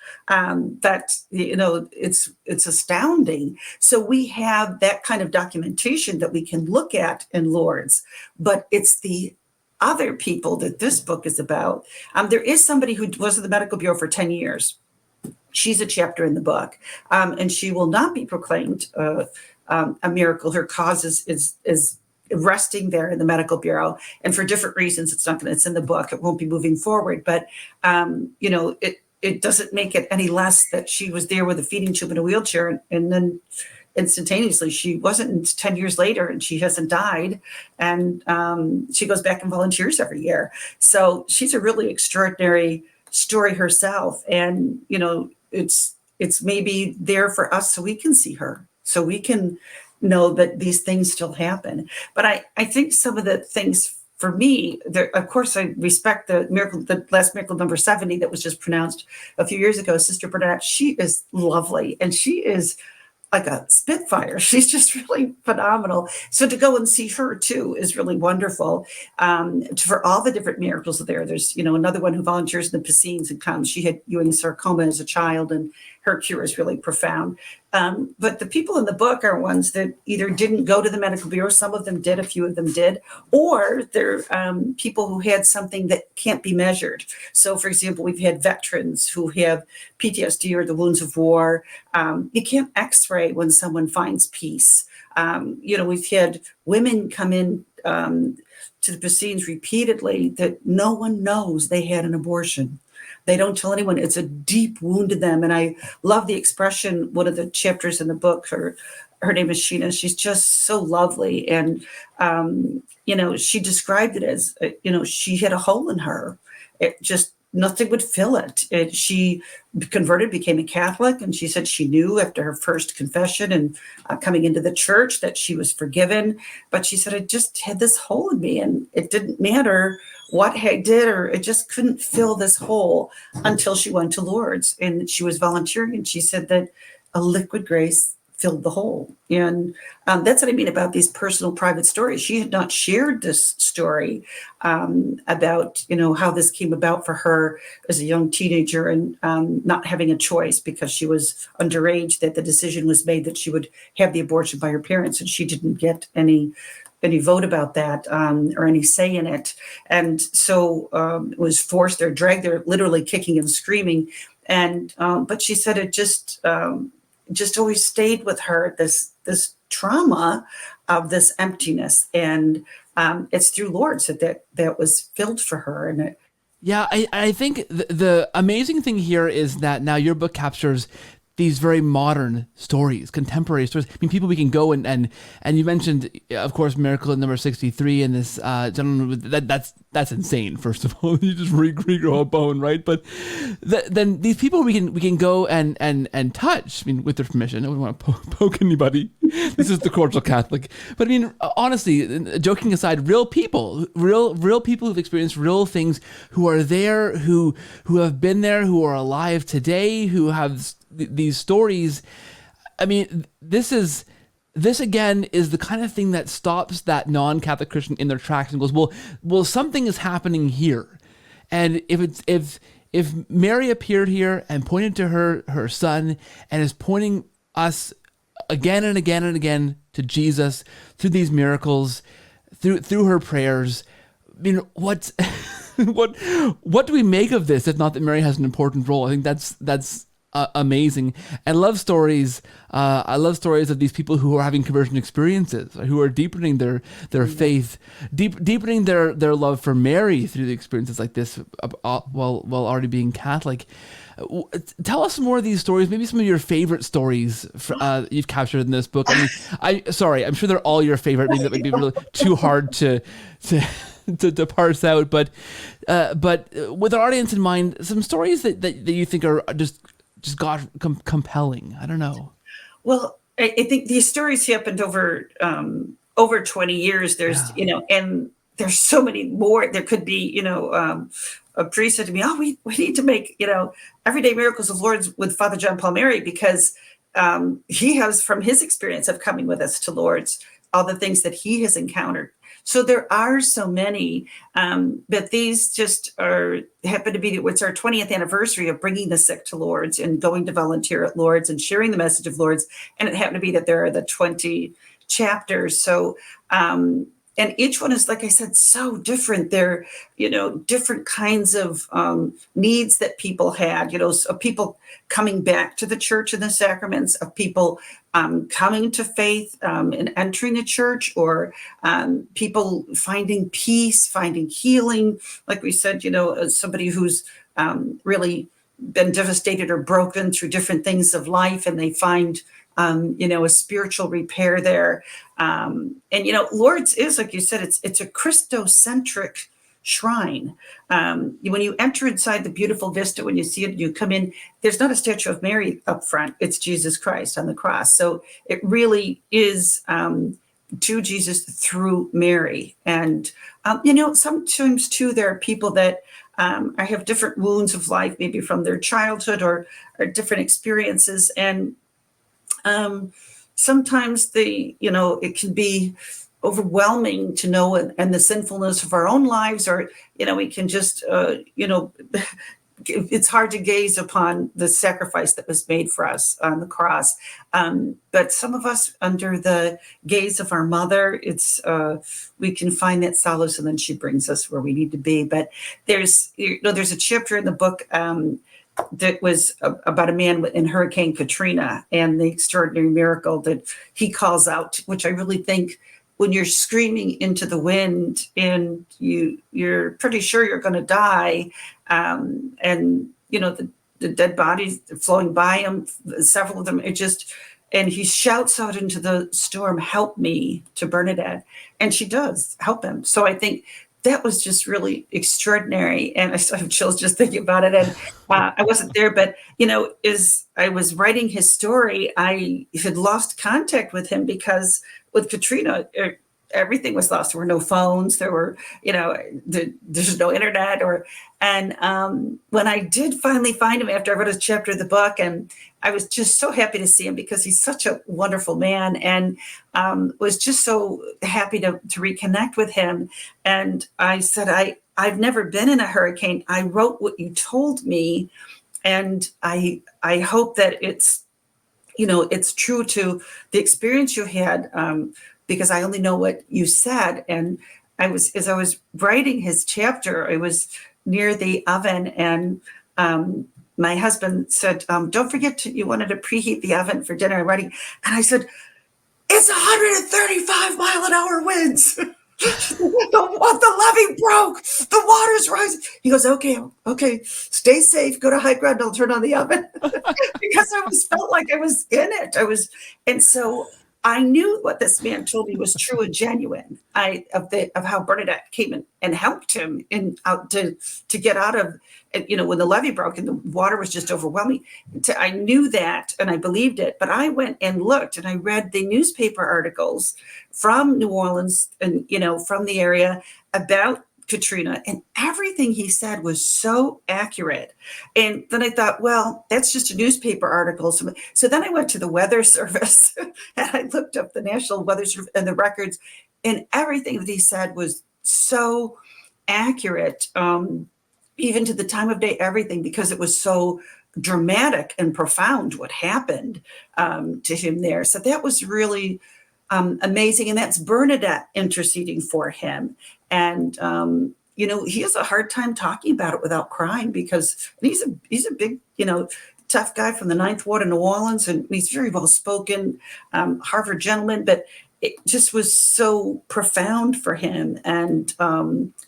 It's astounding. So we have that kind of documentation that we can look at in Lourdes, but it's the other people that this book is about. There is somebody who was at the medical bureau for 10 years. She's a chapter in the book, and she will not be proclaimed a miracle. Her cause is resting there in the medical bureau, and for different reasons, it's in the book. It won't be moving forward, but it doesn't make it any less that she was there with a feeding tube in a wheelchair, and then instantaneously she wasn't 10 years later, and she hasn't died, and she goes back and volunteers every year. So she's a really extraordinary story herself, and it's maybe there for us so we can see her, so we can know that these things still happen. But I think some of the things for me, of course, I respect the last miracle number 70 that was just pronounced a few years ago, Sister Bernadette. She is lovely, and she is like a spitfire. She's just really phenomenal. So to go and see her too is really wonderful. For all the different miracles there, there's another one who volunteers in the Piscines and comes. She had Ewing sarcoma as a child, and her cure is really profound. But the people in the book are ones that either didn't go to the medical bureau, some of them did, a few of them did, or they're people who had something that can't be measured. So, for example, we've had veterans who have PTSD or the wounds of war. You can't x-ray when someone finds peace. We've had women come in to the Piscines repeatedly that no one knows they had an abortion. They don't tell anyone. It's a deep wound to them. And I love the expression, one of the chapters in the book, her name is Sheena. She's just so lovely. And, she described it as, she had a hole in her. It just, nothing would fill it. She converted, became a Catholic, and she said she knew after her first confession and coming into the church that she was forgiven. But she said, I just had this hole in me, and it didn't matter what I did, or it just couldn't fill this hole until she went to Lourdes, and she was volunteering, and she said that a liquid grace filled the hole. And that's what I mean about these personal private stories. She had not shared this story about, how this came about for her as a young teenager, and not having a choice because she was underage, that the decision was made that she would have the abortion by her parents, and she didn't get any vote about that or any say in it. And so it was forced, they're dragged, they're literally kicking and screaming. And but she said it just always stayed with her, this trauma of this emptiness. And it's through Lourdes that was filled for her. And yeah, I think the amazing thing here is that now your book captures these very modern stories, contemporary stories. I mean, people we can go and you mentioned, of course, miracle number 63, and this gentleman, that's insane. First of all, you just regrow a bone, right? But then these people we can go and touch. I mean, with their permission. I wouldn't want to poke anybody. This is the cordial Catholic. But I mean, honestly, joking aside, real people who've experienced real things, who are there, who have been there, who are alive today, who have these stories. I mean, this again is the kind of thing that stops that non-Catholic Christian in their tracks and goes, well, something is happening here. And if Mary appeared here and pointed to her son and is pointing us again and again and again to Jesus through these miracles, through her prayers, mean, what what do we make of this? If not that Mary has an important role, I think that's amazing. And love stories. I love stories of these people who are having conversion experiences, who are deepening their faith, deepening their love for Mary through the experiences like this, while already being Catholic. Tell us some more of these stories. Maybe some of your favorite stories you've captured in this book. I mean, I'm sure they're all your favorite. Maybe that might be really too hard to parse out. But with our audience in mind, some stories that you think are just God compelling. I don't know. Well, I think these stories happened over 20 years. There's, and there's so many more. There could be, a priest said to me, "Oh, we need to make, Everyday Miracles of Lourdes with Father John Paul Mary, because he has, from his experience of coming with us to Lourdes, all the things that he has encountered." So there are so many, but these just happen to be, it's our 20th anniversary of bringing the sick to Lourdes and going to volunteer at Lourdes and sharing the message of Lourdes. And it happened to be that there are the 20 chapters. So, and each one is, like I said, so different. They're, different kinds of needs that people had, of people coming back to the church and the sacraments, of people coming to faith and entering the church, or people finding peace, finding healing. Like we said, as somebody who's really been devastated or broken through different things of life, and they find a spiritual repair there. And, Lourdes is, like you said, it's a Christocentric shrine. When you enter inside the beautiful vista, when you see it, you come in, there's not a statue of Mary up front. It's Jesus Christ on the cross. So it really is to Jesus through Mary. And, sometimes too, there are people that I have different wounds of life, maybe from their childhood or different experiences. And sometimes it can be overwhelming to know, and the sinfulness of our own lives, or, we can just, it's hard to gaze upon the sacrifice that was made for us on the cross. But some of us, under the gaze of our mother, we can find that solace, and then she brings us where we need to be. But there's a chapter in the book, that was about a man in Hurricane Katrina and the extraordinary miracle that he calls out, which I really think, when you're screaming into the wind and you're pretty sure you're going to die, and the dead bodies flowing by him, several of them, and he shouts out into the storm, "Help me," to Bernadette, and she does help him. So I think that was just really extraordinary. And I still have chills just thinking about it. And I wasn't there, but, as I was writing his story, I had lost contact with him, because with Katrina, everything was lost. There were no phones. There were, there's no internet. And when I did finally find him after I wrote a chapter of the book, and I was just so happy to see him, because he's such a wonderful man, and was just so happy to reconnect with him. And I said, I've never been in a hurricane. I wrote what you told me, and I hope that it's true to the experience you had, because I only know what you said. And as I was writing his chapter, I was near the oven, and my husband said, "Don't forget you wanted to preheat the oven for dinner." And I said, "It's 135-mile-an-hour winds. The levee broke. The water's rising." He goes, okay, stay safe. Go to high ground. I'll turn on the oven." Because I felt like I was in it. And so I knew what this man told me was true and genuine. Of how Bernadette came and helped him to get out of, when the levee broke and the water was just overwhelming. I knew that, and I believed it. But I went and looked, and I read the newspaper articles from New Orleans and from the area about Katrina, and everything he said was so accurate. And then I thought, well, that's just a newspaper article. So then I went to the Weather Service and I looked up the National Weather Service and the records, and everything that he said was so accurate, even to the time of day, everything, because it was so dramatic and profound what happened to him there. So that was really amazing. And that's Bernadette interceding for him. And, he has a hard time talking about it without crying because he's a big, tough guy from the Ninth Ward in New Orleans, and he's very well spoken, Harvard gentleman, but it just was so profound for him. And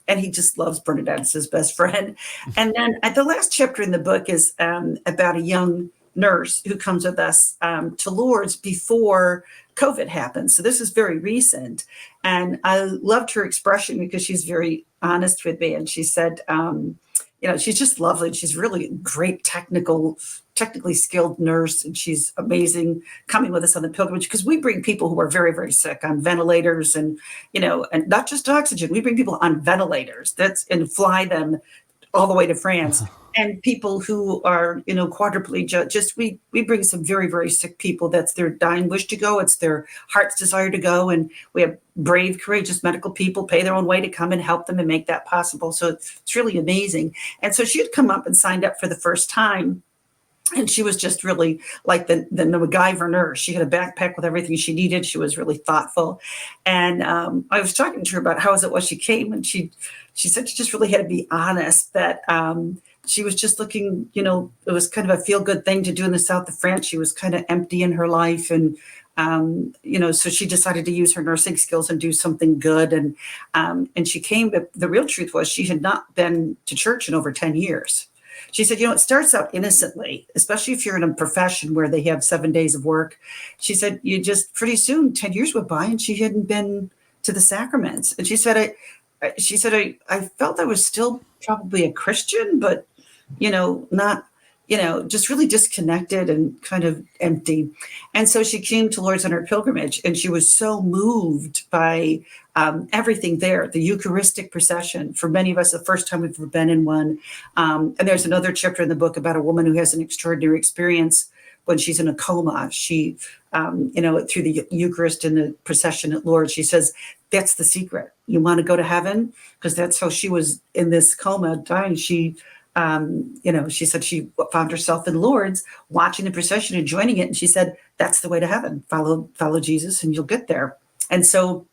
he just loves Bernadette as his best friend. And then the last chapter in the book is about a young nurse who comes with us to Lourdes before COVID happened. So this is very recent. And I loved her expression because she's very honest with me. And she said, she's just lovely. She's really great technically skilled nurse. And she's amazing coming with us on the pilgrimage because we bring people who are very, very sick on ventilators and not just oxygen. We bring people on ventilators and fly them all the way to France. And people who are, quadriplegic, we bring some very, very sick people. That's their dying wish to go. It's their heart's desire to go. And we have brave, courageous medical people pay their own way to come and help them and make that possible. So it's really amazing. And so she had come up and signed up for the first time. And she was just really like the MacGyver nurse. She had a backpack with everything she needed. She was really thoughtful. And I was talking to her about how it was she came. And she said she just really had to be honest that she was just looking, it was kind of a feel-good thing to do in the south of France. She was kind of empty in her life. And, so she decided to use her nursing skills and do something good. And she came, but the real truth was she had not been to church in over 10 years. She said, it starts out innocently, especially if you're in a profession where they have 7 days of work. She said, you just pretty soon 10 years went by and she hadn't been to the sacraments. And she said, I felt I was still probably a Christian, but, not, just really disconnected and kind of empty. And so she came to Lourdes on her pilgrimage and she was so moved by everything there, the Eucharistic procession. For many of us, the first time we've ever been in one. And there's another chapter in the book about a woman who has an extraordinary experience when she's in a coma. She, through the Eucharist and the procession at Lourdes, she says, that's the secret. You want to go to heaven? Because that's how she was in this coma dying. She said she found herself in Lourdes watching the procession and joining it. And she said, that's the way to heaven. Follow Jesus and you'll get there. And so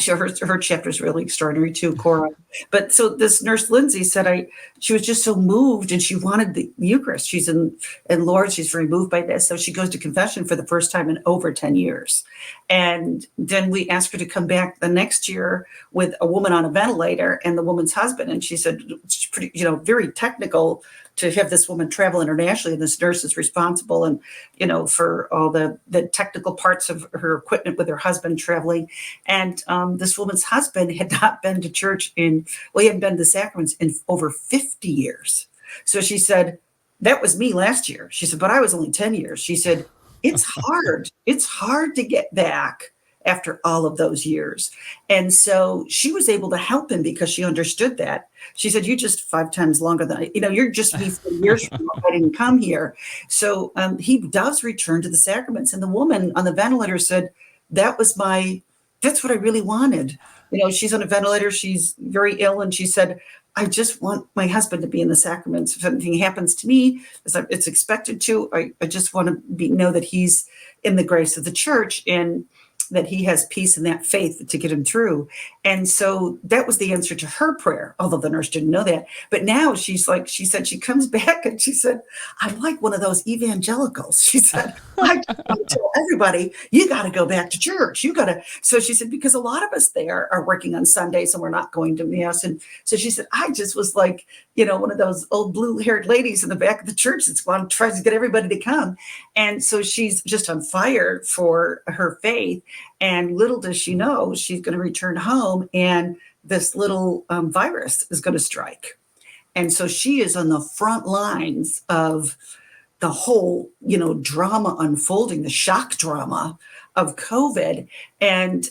her chapter is really extraordinary too, Cora. But so this nurse, Lindsay, said she was just so moved and she wanted the Eucharist. She's in Lourdes. She's very moved by this. So she goes to confession for the first time in over 10 years. And then we asked her to come back the next year with a woman on a ventilator and the woman's husband. And she said, it's pretty, very technical to have this woman travel internationally, and this nurse is responsible and, for all the technical parts of her equipment with her husband traveling. And this woman's husband had not been to church he hadn't been to the sacraments in over 50 years. So she said, that was me last year. She said, but I was only 10 years. She said, it's hard. It's hard to get back after all of those years. And so she was able to help him because she understood that. She said, you're just 5 times longer than you're just me 4 years from now. I didn't come here. So he does return to the sacraments. And the woman on the ventilator said, that's what I really wanted. She's on a ventilator. She's very ill. And she said, I just want my husband to be in the sacraments. If anything happens to me, as it's expected to, I just want to know that he's in the grace of the church and that he has peace and that faith to get him through. And so that was the answer to her prayer, although the nurse didn't know that. But now she said she comes back and she said, I'm like one of those evangelicals. She said, I tell everybody, you got to go back to church. So she said, because a lot of us there are working on Sundays and we're not going to mass. And so she said, I just was like, one of those old blue-haired ladies in the back of the church that's tries to get everybody to come. And so she's just on fire for her faith. And little does she know, she's going to return home and this little virus is going to strike. And so she is on the front lines of the whole, drama unfolding, the shock drama of COVID. And,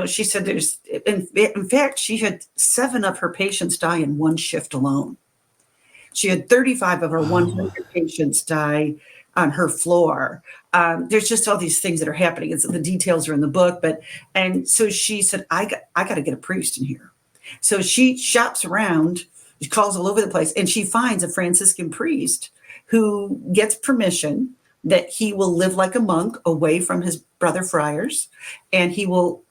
she said in fact, she had 7 of her patients die in one shift alone. She had 35 of her 100 patients die on her floor. There's just all these things that are happening. The details are in the book, and so she said, I got to get a priest in here. So she shops around, she calls all over the place, and she finds a Franciscan priest who gets permission that he will live like a monk away from his brother friars, and he will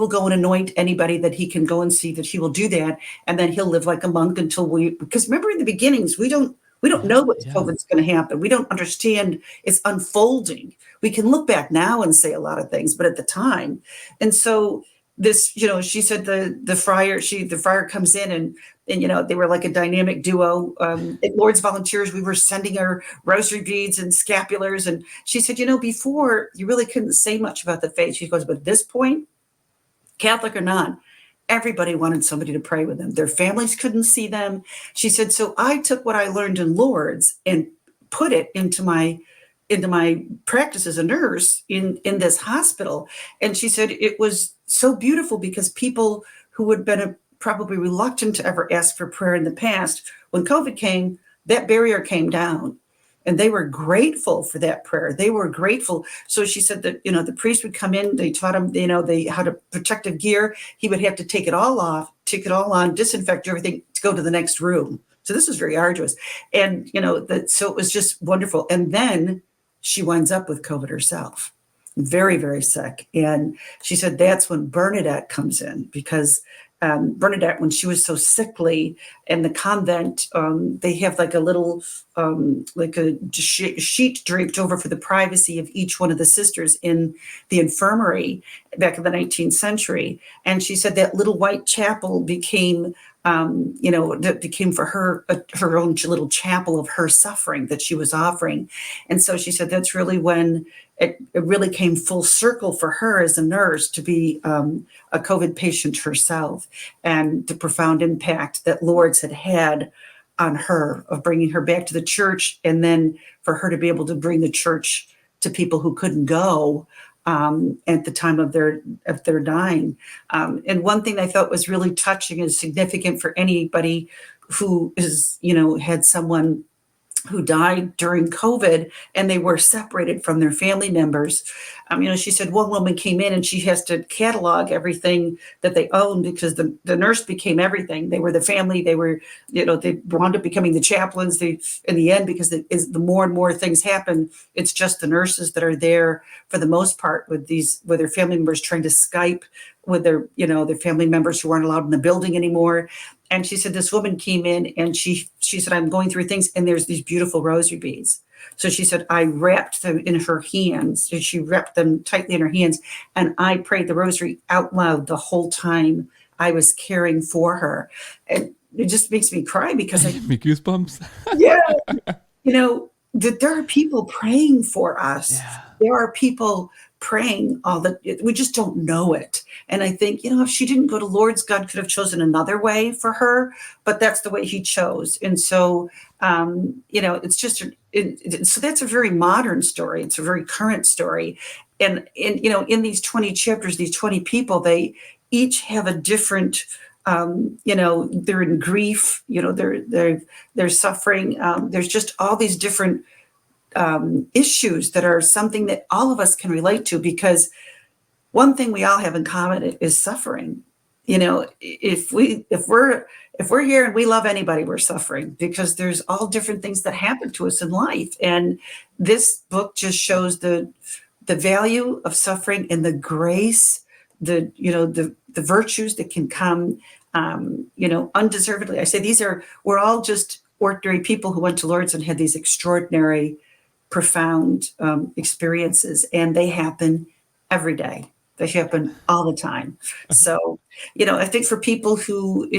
go and anoint anybody that he can go and see, that he will do that. And then he'll live like a monk until because remember in the beginnings, we don't know what COVID's going to happen. We don't understand it's unfolding. We can look back now and say a lot of things, but at the time. And so this, she said the friar comes in and they were like a dynamic duo. At Lord's Volunteers, we were sending her rosary beads and scapulars. And she said, before you really couldn't say much about the faith. She goes, but at this point, Catholic or not, everybody wanted somebody to pray with them. Their families couldn't see them. She said, so I took what I learned in Lourdes and put it into my practice as a nurse in this hospital. And she said it was so beautiful because people who had been probably reluctant to ever ask for prayer in the past, when COVID came, that barrier came down. And they were grateful for that prayer. They were grateful. So she said that, the priest would come in, they taught him, how to protective gear. He would have to take it all off, take it all on, disinfect everything to go to the next room. So this was very arduous. And, so it was just wonderful. And then she winds up with COVID herself, very, very sick. And she said that's when Bernadette comes in, because Bernadette, when she was so sickly in the convent, they have like a little, like a sheet draped over for the privacy of each one of the sisters in the infirmary back in the 19th century. And she said that little white chapel became, that became for her, her own little chapel of her suffering that she was offering. And so she said that's really when it really came full circle for her as a nurse to be a COVID patient herself, and the profound impact that Lourdes had on her of bringing her back to the church, and then for her to be able to bring the church to people who couldn't go at the time of their dying. And one thing I thought was really touching and significant for anybody who is, had someone who died during COVID and they were separated from their family members. She said one woman came in and she has to catalog everything that they own because the nurse became everything. They were the family. They were, they wound up becoming the chaplains. In the end, because the more and more things happen, it's just the nurses that are there for the most part with their family members trying to Skype with their family members who aren't allowed in the building anymore. And she said this woman came in and she said, I'm going through things and there's these beautiful rosary beads. So she said, I wrapped them in her hands. And she wrapped them tightly in her hands. And I prayed the rosary out loud the whole time I was caring for her. And it just makes me cry because I me goosebumps. Yeah. That there are people praying for us. Yeah. There are people praying we just don't know it. And I think, if she didn't go to Lourdes, God could have chosen another way for her, but that's the way he chose. And so, it's just, so that's a very modern story. It's a very current story. And in these 20 chapters, these 20 people, they each have a different, they're in grief, they're suffering. There's just all these different issues that are something that all of us can relate to, because one thing we all have in common is suffering. If we're here and we love anybody, we're suffering because there's all different things that happen to us in life. And this book just shows the value of suffering and the grace, the virtues that can come, undeservedly. I say we're all just ordinary people who went to Lourdes and had these extraordinary, profound experiences, and they happen every day. They happen all the time. So, I think for people who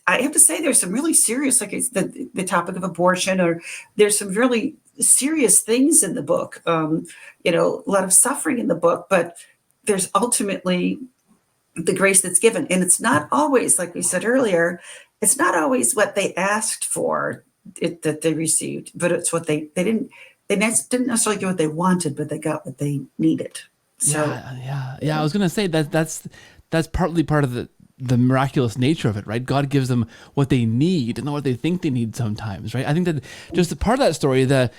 I have to say there's some really serious, like the topic of abortion, or there's some really serious things in the book, a lot of suffering in the book, but there's ultimately the grace that's given. And it's not always, like we said earlier, it's not always what they asked for that they received, but it's what they didn't necessarily get what they wanted, but they got what they needed. So yeah. I was gonna say that's partly part of the miraculous nature of it, right? God gives them what they need and not what they think they need sometimes, right? I think that just part of that story, the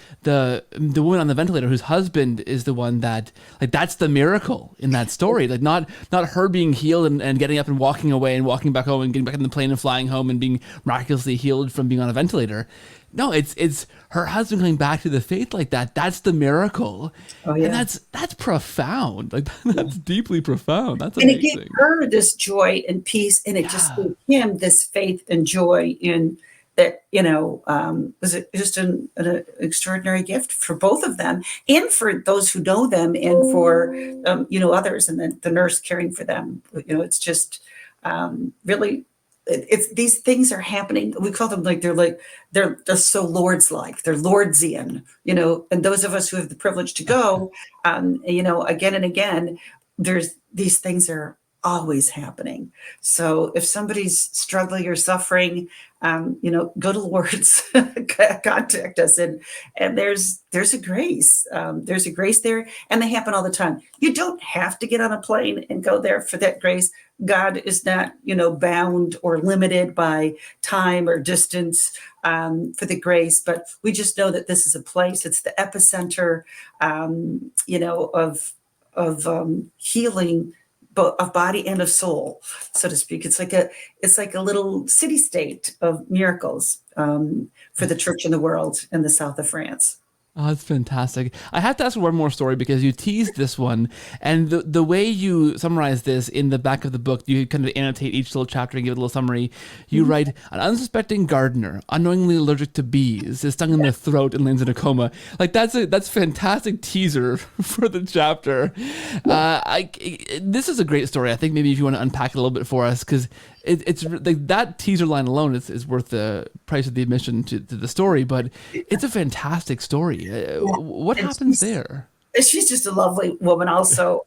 woman on the ventilator whose husband is the one that, like, that's the miracle in that story. Like not her being healed and getting up and walking away and walking back home and getting back in the plane and flying home and being miraculously healed from being on a ventilator. No, it's her husband coming back to the faith like that. That's the miracle, Oh and yeah. that's profound. Like that's deeply profound. That's And it gave amazing. her this joy and peace, and it just Yeah. gave him this faith and joy in that, was it just an extraordinary gift for both of them and for those who know them and for, others, and then the nurse caring for them. It's just really, it's these things are happening. We call them they're so Lord's like, they're Lordsian, and those of us who have the privilege to go, again and again, there's these things are always happening. So if somebody's struggling or suffering, go to Lourdes, contact us, and there's a grace. There's a grace there, and they happen all the time. You don't have to get on a plane and go there for that grace. God is not, bound or limited by time or distance for the grace, but we just know that this is a place. It's the epicenter, of healing, both of body and of soul, so to speak. It's like a little city state of miracles for the church in the world in the south of France. Oh, that's fantastic. I have to ask one more story because you teased this one, and the way you summarize this in the back of the book, you kind of annotate each little chapter and give a little summary. You write, an unsuspecting gardener, unknowingly allergic to bees, is stung in the throat and lands in a coma. Like that's fantastic teaser for the chapter. This is a great story. I think maybe if you want to unpack it a little bit for us, because it's like that teaser line alone is worth the price of the admission to the story, but it's a fantastic story. What And happens there? she's just a lovely woman also,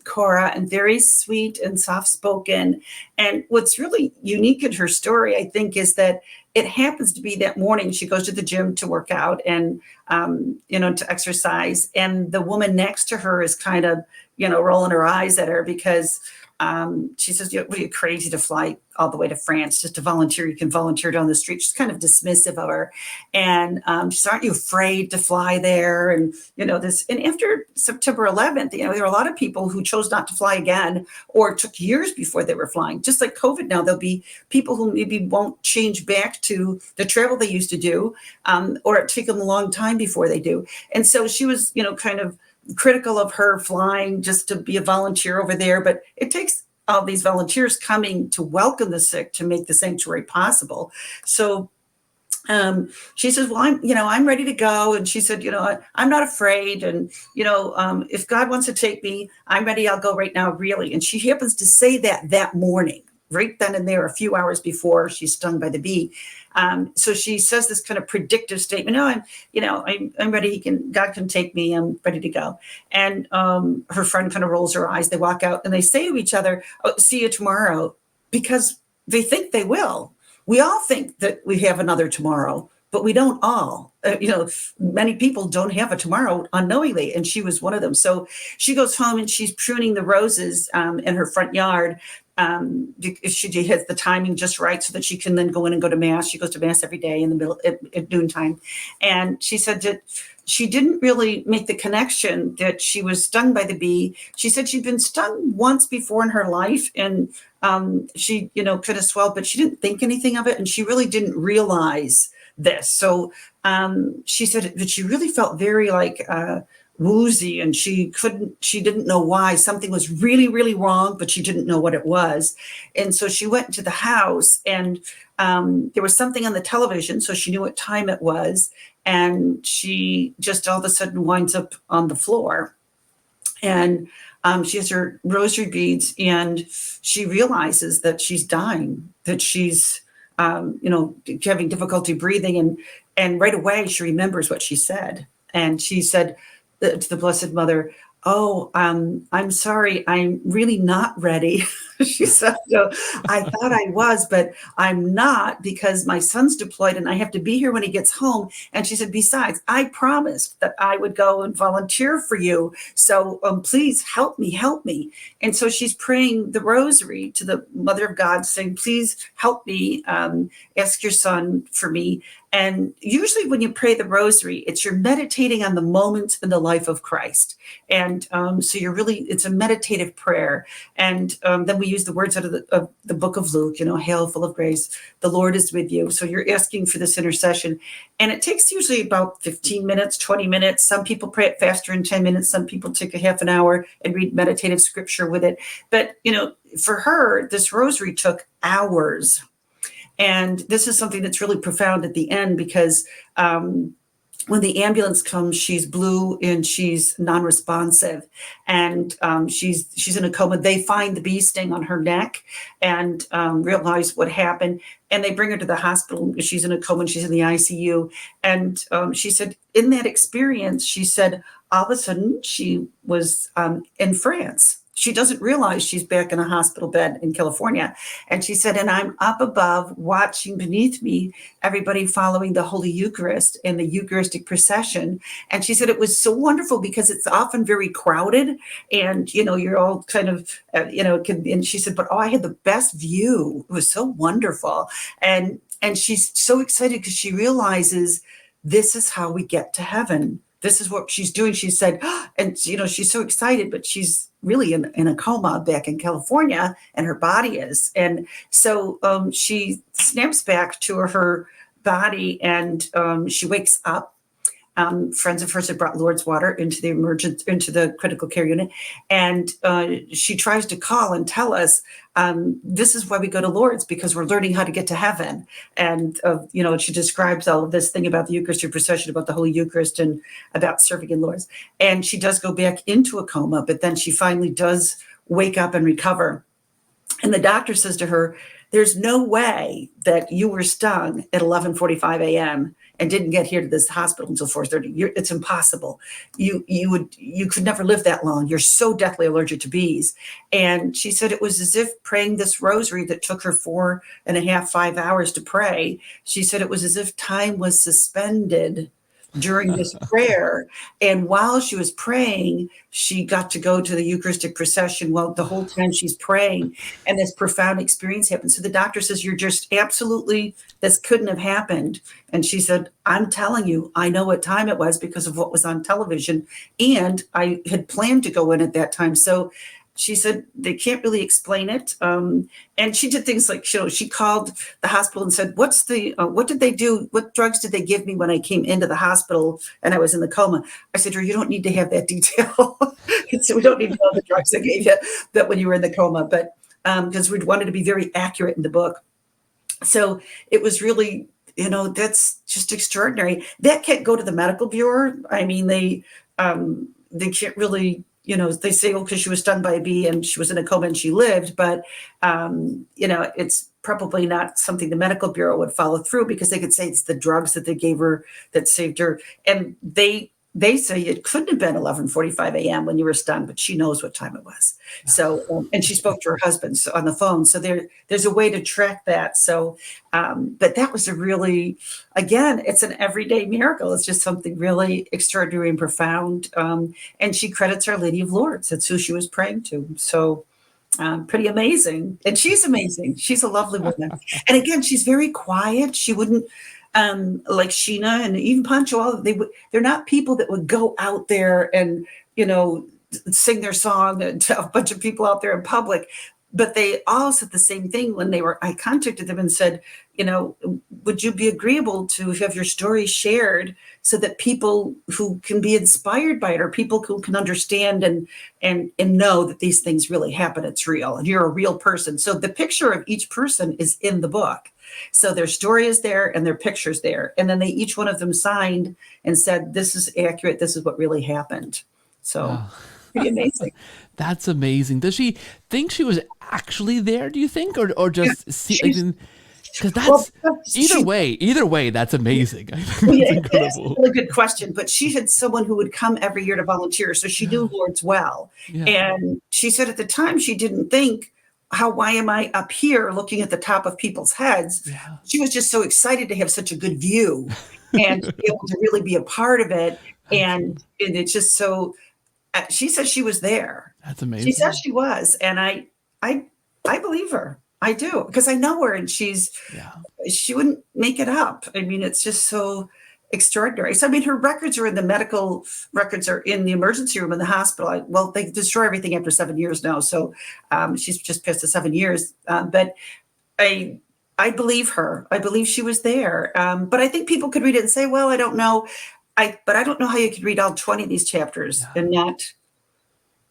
Cora, and very sweet and soft spoken. And what's really unique in her story, I think, is that it happens to be that morning she goes to the gym to work out and to exercise, and the woman next to her is kind of rolling her eyes at her because she says, "What are you, crazy to fly all the way to France just to volunteer? You can volunteer down the street." She's kind of dismissive of her, and she says, "Aren't you afraid to fly there?" And this. And after September 11th, there were a lot of people who chose not to fly again, or it took years before they were flying. Just like COVID, now there'll be people who maybe won't change back to the travel they used to do, or it take them a long time before they do. And so she was, kind of critical of her flying just to be a volunteer over there, but it takes all these volunteers coming to welcome the sick to make the sanctuary possible. So she says, "Well, I'm ready to go." And she said, "I'm not afraid. And, if God wants to take me, I'm ready. I'll go right now, really." And she happens to say that morning, right then and there, a few hours before she's stung by the bee. So she says this kind of predictive statement: "No, I'm ready. God can take me. I'm ready to go." And her friend kind of rolls her eyes. They walk out and they say to each other, "Oh, see you tomorrow," because they think they will. We all think that we have another tomorrow, but we don't all. Many people don't have a tomorrow unknowingly, and she was one of them. So she goes home and she's pruning the roses in her front yard. She has the timing just right so that she can then go in and go to mass. She goes to mass every day in the middle at noontime. And she said that she didn't really make the connection that she was stung by the bee. She said she'd been stung once before in her life, and she, could have swelled, but she didn't think anything of it. And she really didn't realize this. So she said that she really felt very woozy, and she didn't know why. Something was really, really wrong, but she didn't know what it was. And so she went into the house, and there was something on the television, so she knew what time it was. And she just all of a sudden winds up on the floor, and she has her rosary beads, and she realizes that she's dying, that she's having difficulty breathing, and right away she remembers what she said. And she said to the Blessed Mother, "Oh, I'm sorry, I'm really not ready." She said, "I thought I was, but I'm not, because my son's deployed and I have to be here when he gets home." And she said, "Besides, I promised that I would go and volunteer for you. So please help me, help me." And so she's praying the rosary to the Mother of God, saying, "Please help me, ask your son for me." And usually when you pray the rosary, you're meditating on the moments in the life of Christ. And so it's a meditative prayer. And then we use the words out of the book of Luke, hail full of grace, the Lord is with you. So you're asking for this intercession. And it takes usually about 15 minutes, 20 minutes. Some people pray it faster in 10 minutes. Some people take a half an hour and read meditative scripture with it. But, for her, this rosary took hours. And this is something that's really profound at the end, because when the ambulance comes, she's blue and she's non-responsive, and she's in a coma. They find the bee sting on her neck and realize what happened, and they bring her to the hospital. She's in a coma and she's in the ICU. And she said, in that experience, she said, all of a sudden she was in France. She doesn't realize she's back in a hospital bed in California. And she said, and I'm up above watching beneath me, everybody following the Holy Eucharist and the Eucharistic procession. And she said, it was so wonderful because it's often very crowded and, you're all kind of, and she said, but I had the best view. It was so wonderful. And she's so excited because she realizes this is how we get to heaven. This is what she's doing. She said, and she's so excited, but she's really in a coma back in California, and her body is. And so she snaps back to her body, and she wakes up. Friends of hers had brought Lourdes water into the critical care unit. And she tries to call and tell us, this is why we go to Lourdes, because we're learning how to get to heaven. And, she describes all of this thing about the Eucharistic procession, about the Holy Eucharist, and about serving in Lourdes. And she does go back into a coma, but then she finally does wake up and recover. And the doctor says to her, there's no way that you were stung at 11:45 a.m. and didn't get here to this hospital until 4:30. It's impossible. You could never live that long. You're so deathly allergic to bees. And she said it was as if praying this rosary that took her 4.5, 5 hours to pray. She said it was as if time was suspended during this prayer. And while she was praying, she got to go to the Eucharistic procession while the whole time she's praying, and this profound experience happened. So the doctor says, you're just absolutely, this couldn't have happened. And she said, I'm telling you, I know what time it was because of what was on television. And I had planned to go in at that time. So she said they can't really explain it. And she did things like, she called the hospital and said, what did they do? What drugs did they give me when I came into the hospital and I was in the coma? I said, you don't need to have that detail. So we don't need to know the drugs they gave you that when you were in the coma, but because we wanted to be very accurate in the book. So it was really, that's just extraordinary. That can't go to the medical bureau. I mean, they can't really, they say, because she was stung by a bee and she was in a coma and she lived, but, it's probably not something the medical bureau would follow through, because they could say it's the drugs that they gave her that saved her. And they say it couldn't have been 11:45 a.m. when you were stung, but she knows what time it was. So, and she spoke to her husband on the phone. So there's a way to track that. So, but that was again, it's an everyday miracle. It's just something really extraordinary and profound. And she credits Our Lady of Lourdes. That's who she was praying to. So, pretty amazing. And she's amazing. She's a lovely woman. And again, she's very quiet. She wouldn't, like Sheena and even Pancho, they're not people that would go out there and, sing their song and to a bunch of people out there in public. But they all said the same thing when I contacted them and said, would you be agreeable to have your story shared so that people who can be inspired by it, or people who can understand and know that these things really happen, it's real, and you're a real person. So the picture of each person is in the book. So their story is there and their picture's there. And then each one of them signed and said, this is accurate. This is what really happened. So pretty amazing. That's amazing. Does she think she was actually there, do you think? Or just see? Because either way, that's amazing. I think that's incredible. It's a really good question. But she had someone who would come every year to volunteer. So she knew Lourdes well. Yeah. And she said at the time she didn't think, why am I up here looking at the top of people's heads? Yeah. She was just so excited to have such a good view and to be able to really be a part of it. And it's just so, she says she was there. That's amazing. She says she was. And I believe her. I do, because I know her, and she wouldn't make it up. I mean, it's just so extraordinary. So, I mean, her records are in the medical records are in the emergency room in the hospital. Well, they destroy everything after 7 years now. So she's just past the 7 years. But I believe her. I believe she was there. But I think people could read it and say, well, I don't know. But I don't know how you could read all 20 of these chapters and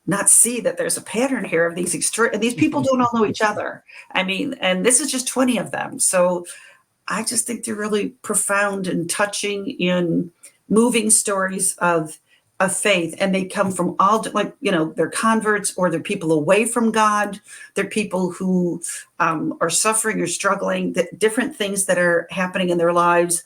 not see that there's a pattern here of these and these people don't all know each other. I mean, and this is just 20 of them. So I just think they're really profound and touching in moving stories of faith. And they come from all, like, they're converts, or they're people away from God. They're people who are suffering or struggling, different things that are happening in their lives.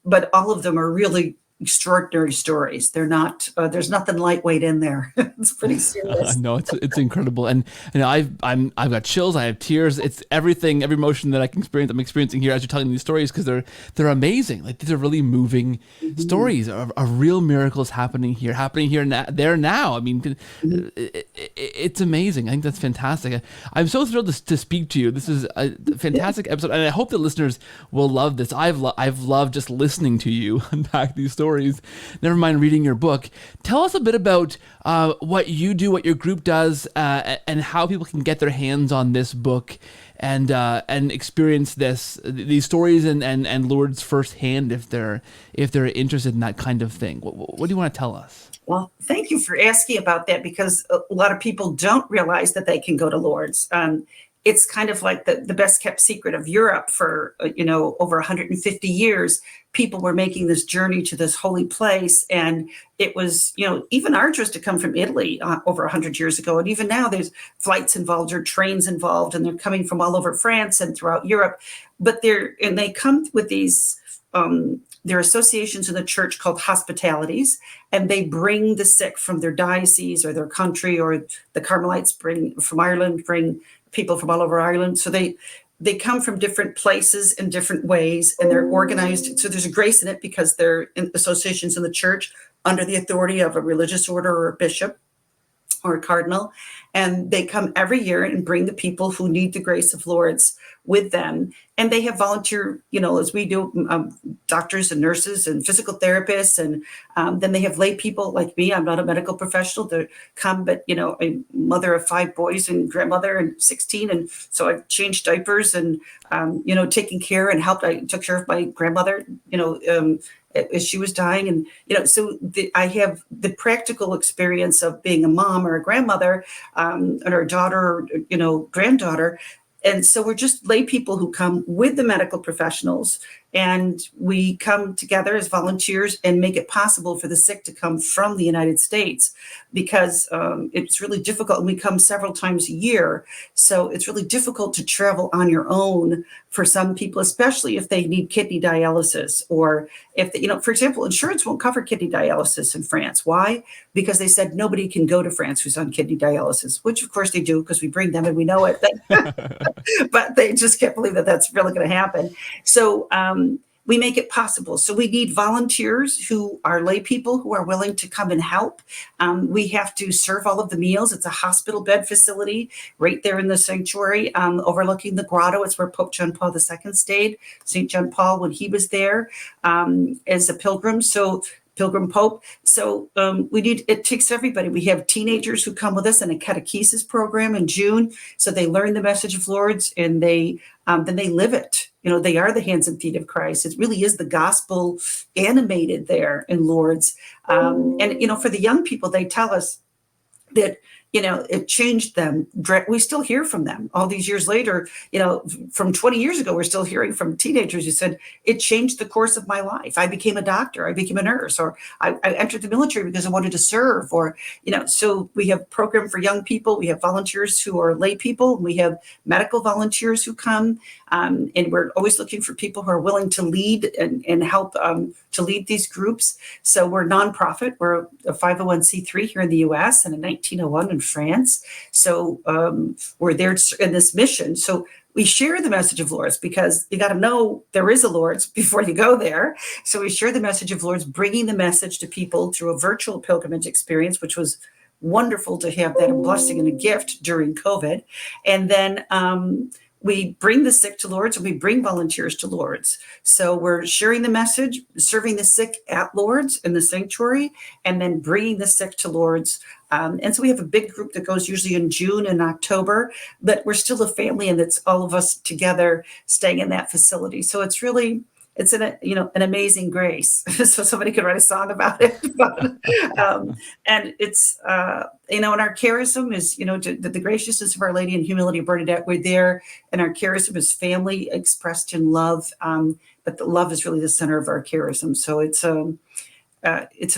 But all of them are really extraordinary stories. They're not. There's nothing lightweight in there. It's pretty serious. No, it's incredible, and I've got chills. I have tears. It's everything, every emotion that I can experience. I'm experiencing here as you're telling these stories, because they're amazing. Like, these are really moving stories of real miracles happening here now. I mean, it's amazing. I think that's fantastic. I'm so thrilled to speak to you. This is a fantastic episode, and I hope the listeners will love this. I've loved just listening to you unpack these stories. Never mind reading your book. Tell us a bit about what you do, what your group does, and how people can get their hands on this book and experience these stories and Lourdes firsthand if they're interested in that kind of thing. What do you want to tell us? Well, thank you for asking about that, because a lot of people don't realize that they can go to Lourdes. It's kind of like the best kept secret of Europe for, over 150 years. People were making this journey to this holy place. And it was, even arduous to come from Italy over 100 years ago. And even now there's flights involved or trains involved, and they're coming from all over France and throughout Europe. But they come with these, there are associations in the church called hospitalities, and they bring the sick from their diocese or their country, or the Carmelites bring people from all over Ireland. So they come from different places in different ways, and they're organized. So there's a grace in it because they're in associations in the church under the authority of a religious order or a bishop or a cardinal. And they come every year and bring the people who need the grace of Lourdes with them. And they have volunteer, as we do, doctors and nurses and physical therapists. And then they have lay people like me. I'm not a medical professional to come, but, a mother of 5 boys and grandmother and 16. And so I've changed diapers and, taking care and helped. I took care of my grandmother, as she was dying. And, so I have the practical experience of being a mom or a grandmother, or a daughter, granddaughter. And so we're just lay people who come with the medical professionals, and we come together as volunteers and make it possible for the sick to come from the United States, because it's really difficult. And we come several times a year. So it's really difficult to travel on your own for some people, especially if they need kidney dialysis, or if for example, insurance won't cover kidney dialysis in France. Why? Because they said nobody can go to France who's on kidney dialysis, which of course they do, because we bring them and we know it. But they just can't believe that that's really going to happen. So we make it possible. So we need volunteers who are lay people who are willing to come and help. We have to serve all of the meals. It's a hospital bed facility right there in the sanctuary, overlooking the grotto. It's where Pope John Paul II stayed, St. John Paul, when he was there as a pilgrim. So Pilgrim Pope. So it takes everybody. We have teenagers who come with us in a catechesis program in June. So they learn the message of Lourdes, and then they live it. They are the hands and feet of Christ. It really is the gospel animated there in Lourdes. And for the young people, they tell us that, it changed them. We still hear from them all these years later. From 20 years ago, we're still hearing from teenagers who said, it changed the course of my life. I became a doctor, I became a nurse, or I entered the military because I wanted to serve, or, so we have a program for young people. We have volunteers who are lay people. We have medical volunteers who come, and we're always looking for people who are willing to lead and help to lead these groups. So we're nonprofit. We're a 501c3 here in the US and a 1901 in France. So we're there in this mission. So we share the message of Lourdes, because you got to know there is a Lourdes before you go there. So we share the message of Lourdes, bringing the message to people through a virtual pilgrimage experience, which was wonderful to have that blessing and a gift during COVID. And then we bring the sick to Lourdes and we bring volunteers to Lourdes. So we're sharing the message, serving the sick at Lourdes in the sanctuary, and then bringing the sick to Lourdes. And so we have a big group that goes usually in June and October, but we're still a family, and it's all of us together staying in that facility. So it's really, it's an amazing grace. So somebody could write a song about it. And it's, and our charism is, the graciousness of Our Lady and humility of Bernadette. We're there, and our charism is family expressed in love. But the love is really the center of our charism. So it's a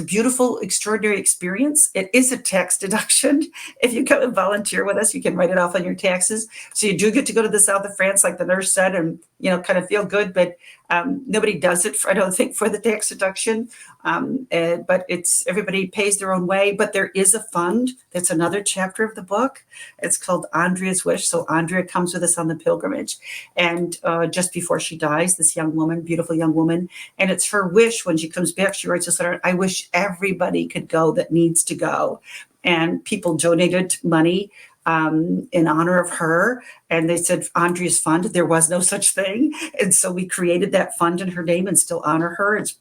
beautiful, extraordinary experience. It is a tax deduction. If you come and volunteer with us, you can write it off on your taxes. So you do get to go to the south of France, like the nurse said, and kind of feel good. But nobody does it, I don't think, for the tax deduction. But everybody pays their own way. But there is a fund. That's another chapter of the book. It's called Andrea's Wish. So Andrea comes with us on the pilgrimage, and just before she dies, this young woman, beautiful young woman, and it's her wish when she comes back. She writes us letter. I wish everybody could go that needs to go, and people donated money in honor of her. And they said, Andrea's Fund, there was no such thing. And so we created that fund in her name and still honor her. It's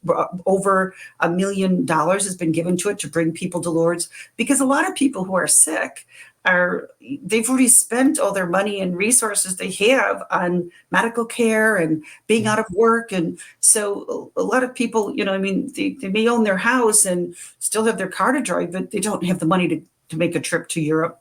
over $1 million has been given to it to bring people to Lourdes, because a lot of people who are sick they've already spent all their money and resources they have on medical care and being out of work. And so a lot of people, they may own their house and still have their car to drive, but they don't have the money to make a trip to Europe.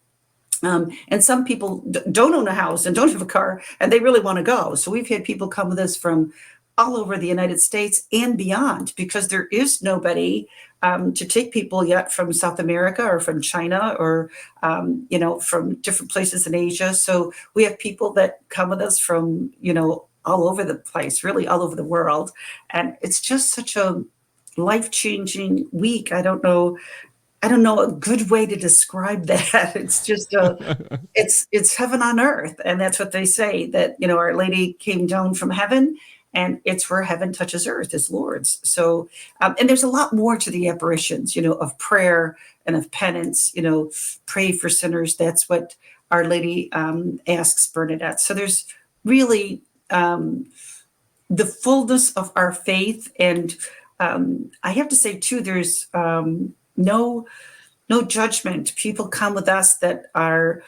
And some people don't own a house and don't have a car, and they really want to go. So we've had people come with us from all over the United States and beyond, because there is nobody to take people yet from South America or from China or, from different places in Asia. So we have people that come with us from, all over the place, really all over the world. And it's just such a life-changing week. I don't know a good way to describe that. It's just it's heaven on earth. And that's what they say, that, Our Lady came down from heaven, and it's where heaven touches earth, is Lourdes. So, and there's a lot more to the apparitions, of prayer and of penance, pray for sinners. That's what Our Lady asks Bernadette. So there's really the fullness of our faith. And I have to say too, there's no judgment. People come with us that are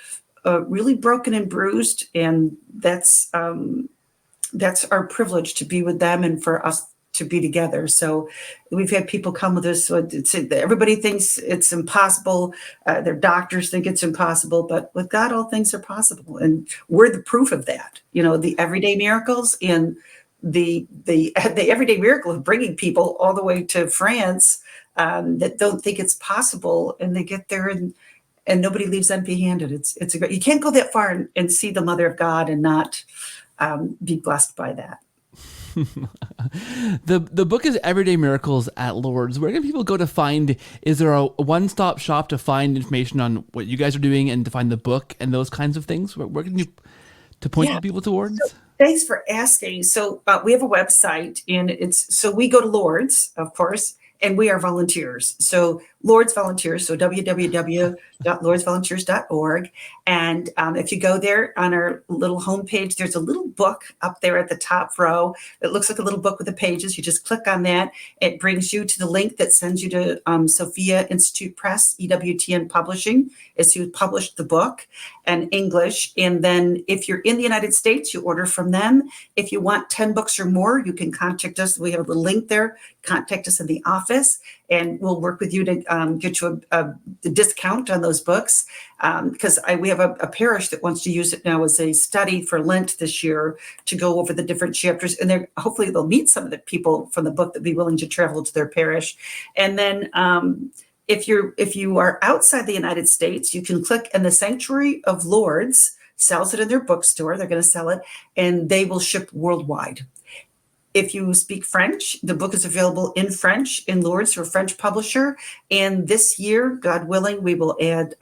really broken and bruised, and that's our privilege to be with them and for us to be together. So we've had people come with us. So everybody thinks it's impossible. Their doctors think it's impossible, but with God, all things are possible, and we're the proof of that. The everyday miracles and the everyday miracle of bringing people all the way to France that don't think it's possible, and they get there and nobody leaves empty-handed. It's a great, you can't go that far and see the Mother of God and not be blessed by that. The book is Everyday Miracles at Lourdes. Where can people go to find? Is there a one-stop shop to find information on what you guys are doing and to find the book and those kinds of things? Where can you to point people towards? So, thanks for asking. So we have a website, and we go to Lourdes, of course, and we are volunteers. So Lourdes Volunteers, so www.lourdesvolunteers.org. And if you go there on our little homepage, there's a little book up there at the top row. It looks like a little book with the pages. You just click on that. It brings you to the link that sends you to Sophia Institute Press, EWTN Publishing, is who published the book in English. And then if you're in the United States, you order from them. If you want 10 books or more, you can contact us. We have a little link there. Contact us in the office, and we'll work with you to get you a discount on those books. Because we have a parish that wants to use it now as a study for Lent this year to go over the different chapters. And hopefully they'll meet some of the people from the book that be willing to travel to their parish. And then if you are outside the United States, you can click, and the Sanctuary of Lourdes sells it in their bookstore. They're going to sell it, and they will ship worldwide. If you speak French, the book is available in French in Lourdes through a French publisher. And this year, God willing, we will add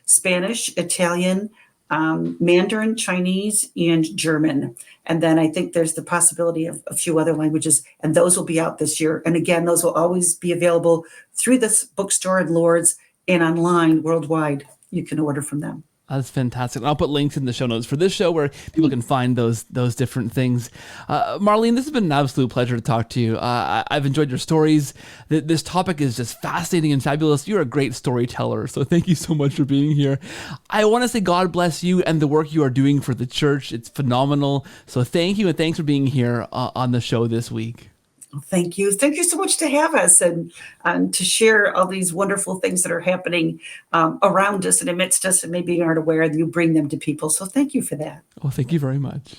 Spanish, Italian, Mandarin, Chinese, and German. And then I think there's the possibility of a few other languages, and those will be out this year. And again, those will always be available through this bookstore in Lourdes and online worldwide. You can order from them. That's fantastic. And I'll put links in the show notes for this show where people can find those different things. Marlene, this has been an absolute pleasure to talk to you. I've enjoyed your stories. This topic is just fascinating and fabulous. You're a great storyteller, so thank you so much for being here. I want to say God bless you and the work you are doing for the church. It's phenomenal. So thank you, and thanks for being here on the show this week. Thank you. Thank you so much to have us and to share all these wonderful things that are happening around us and amidst us, and maybe aren't aware, and you bring them to people. So thank you for that. Well, thank you very much.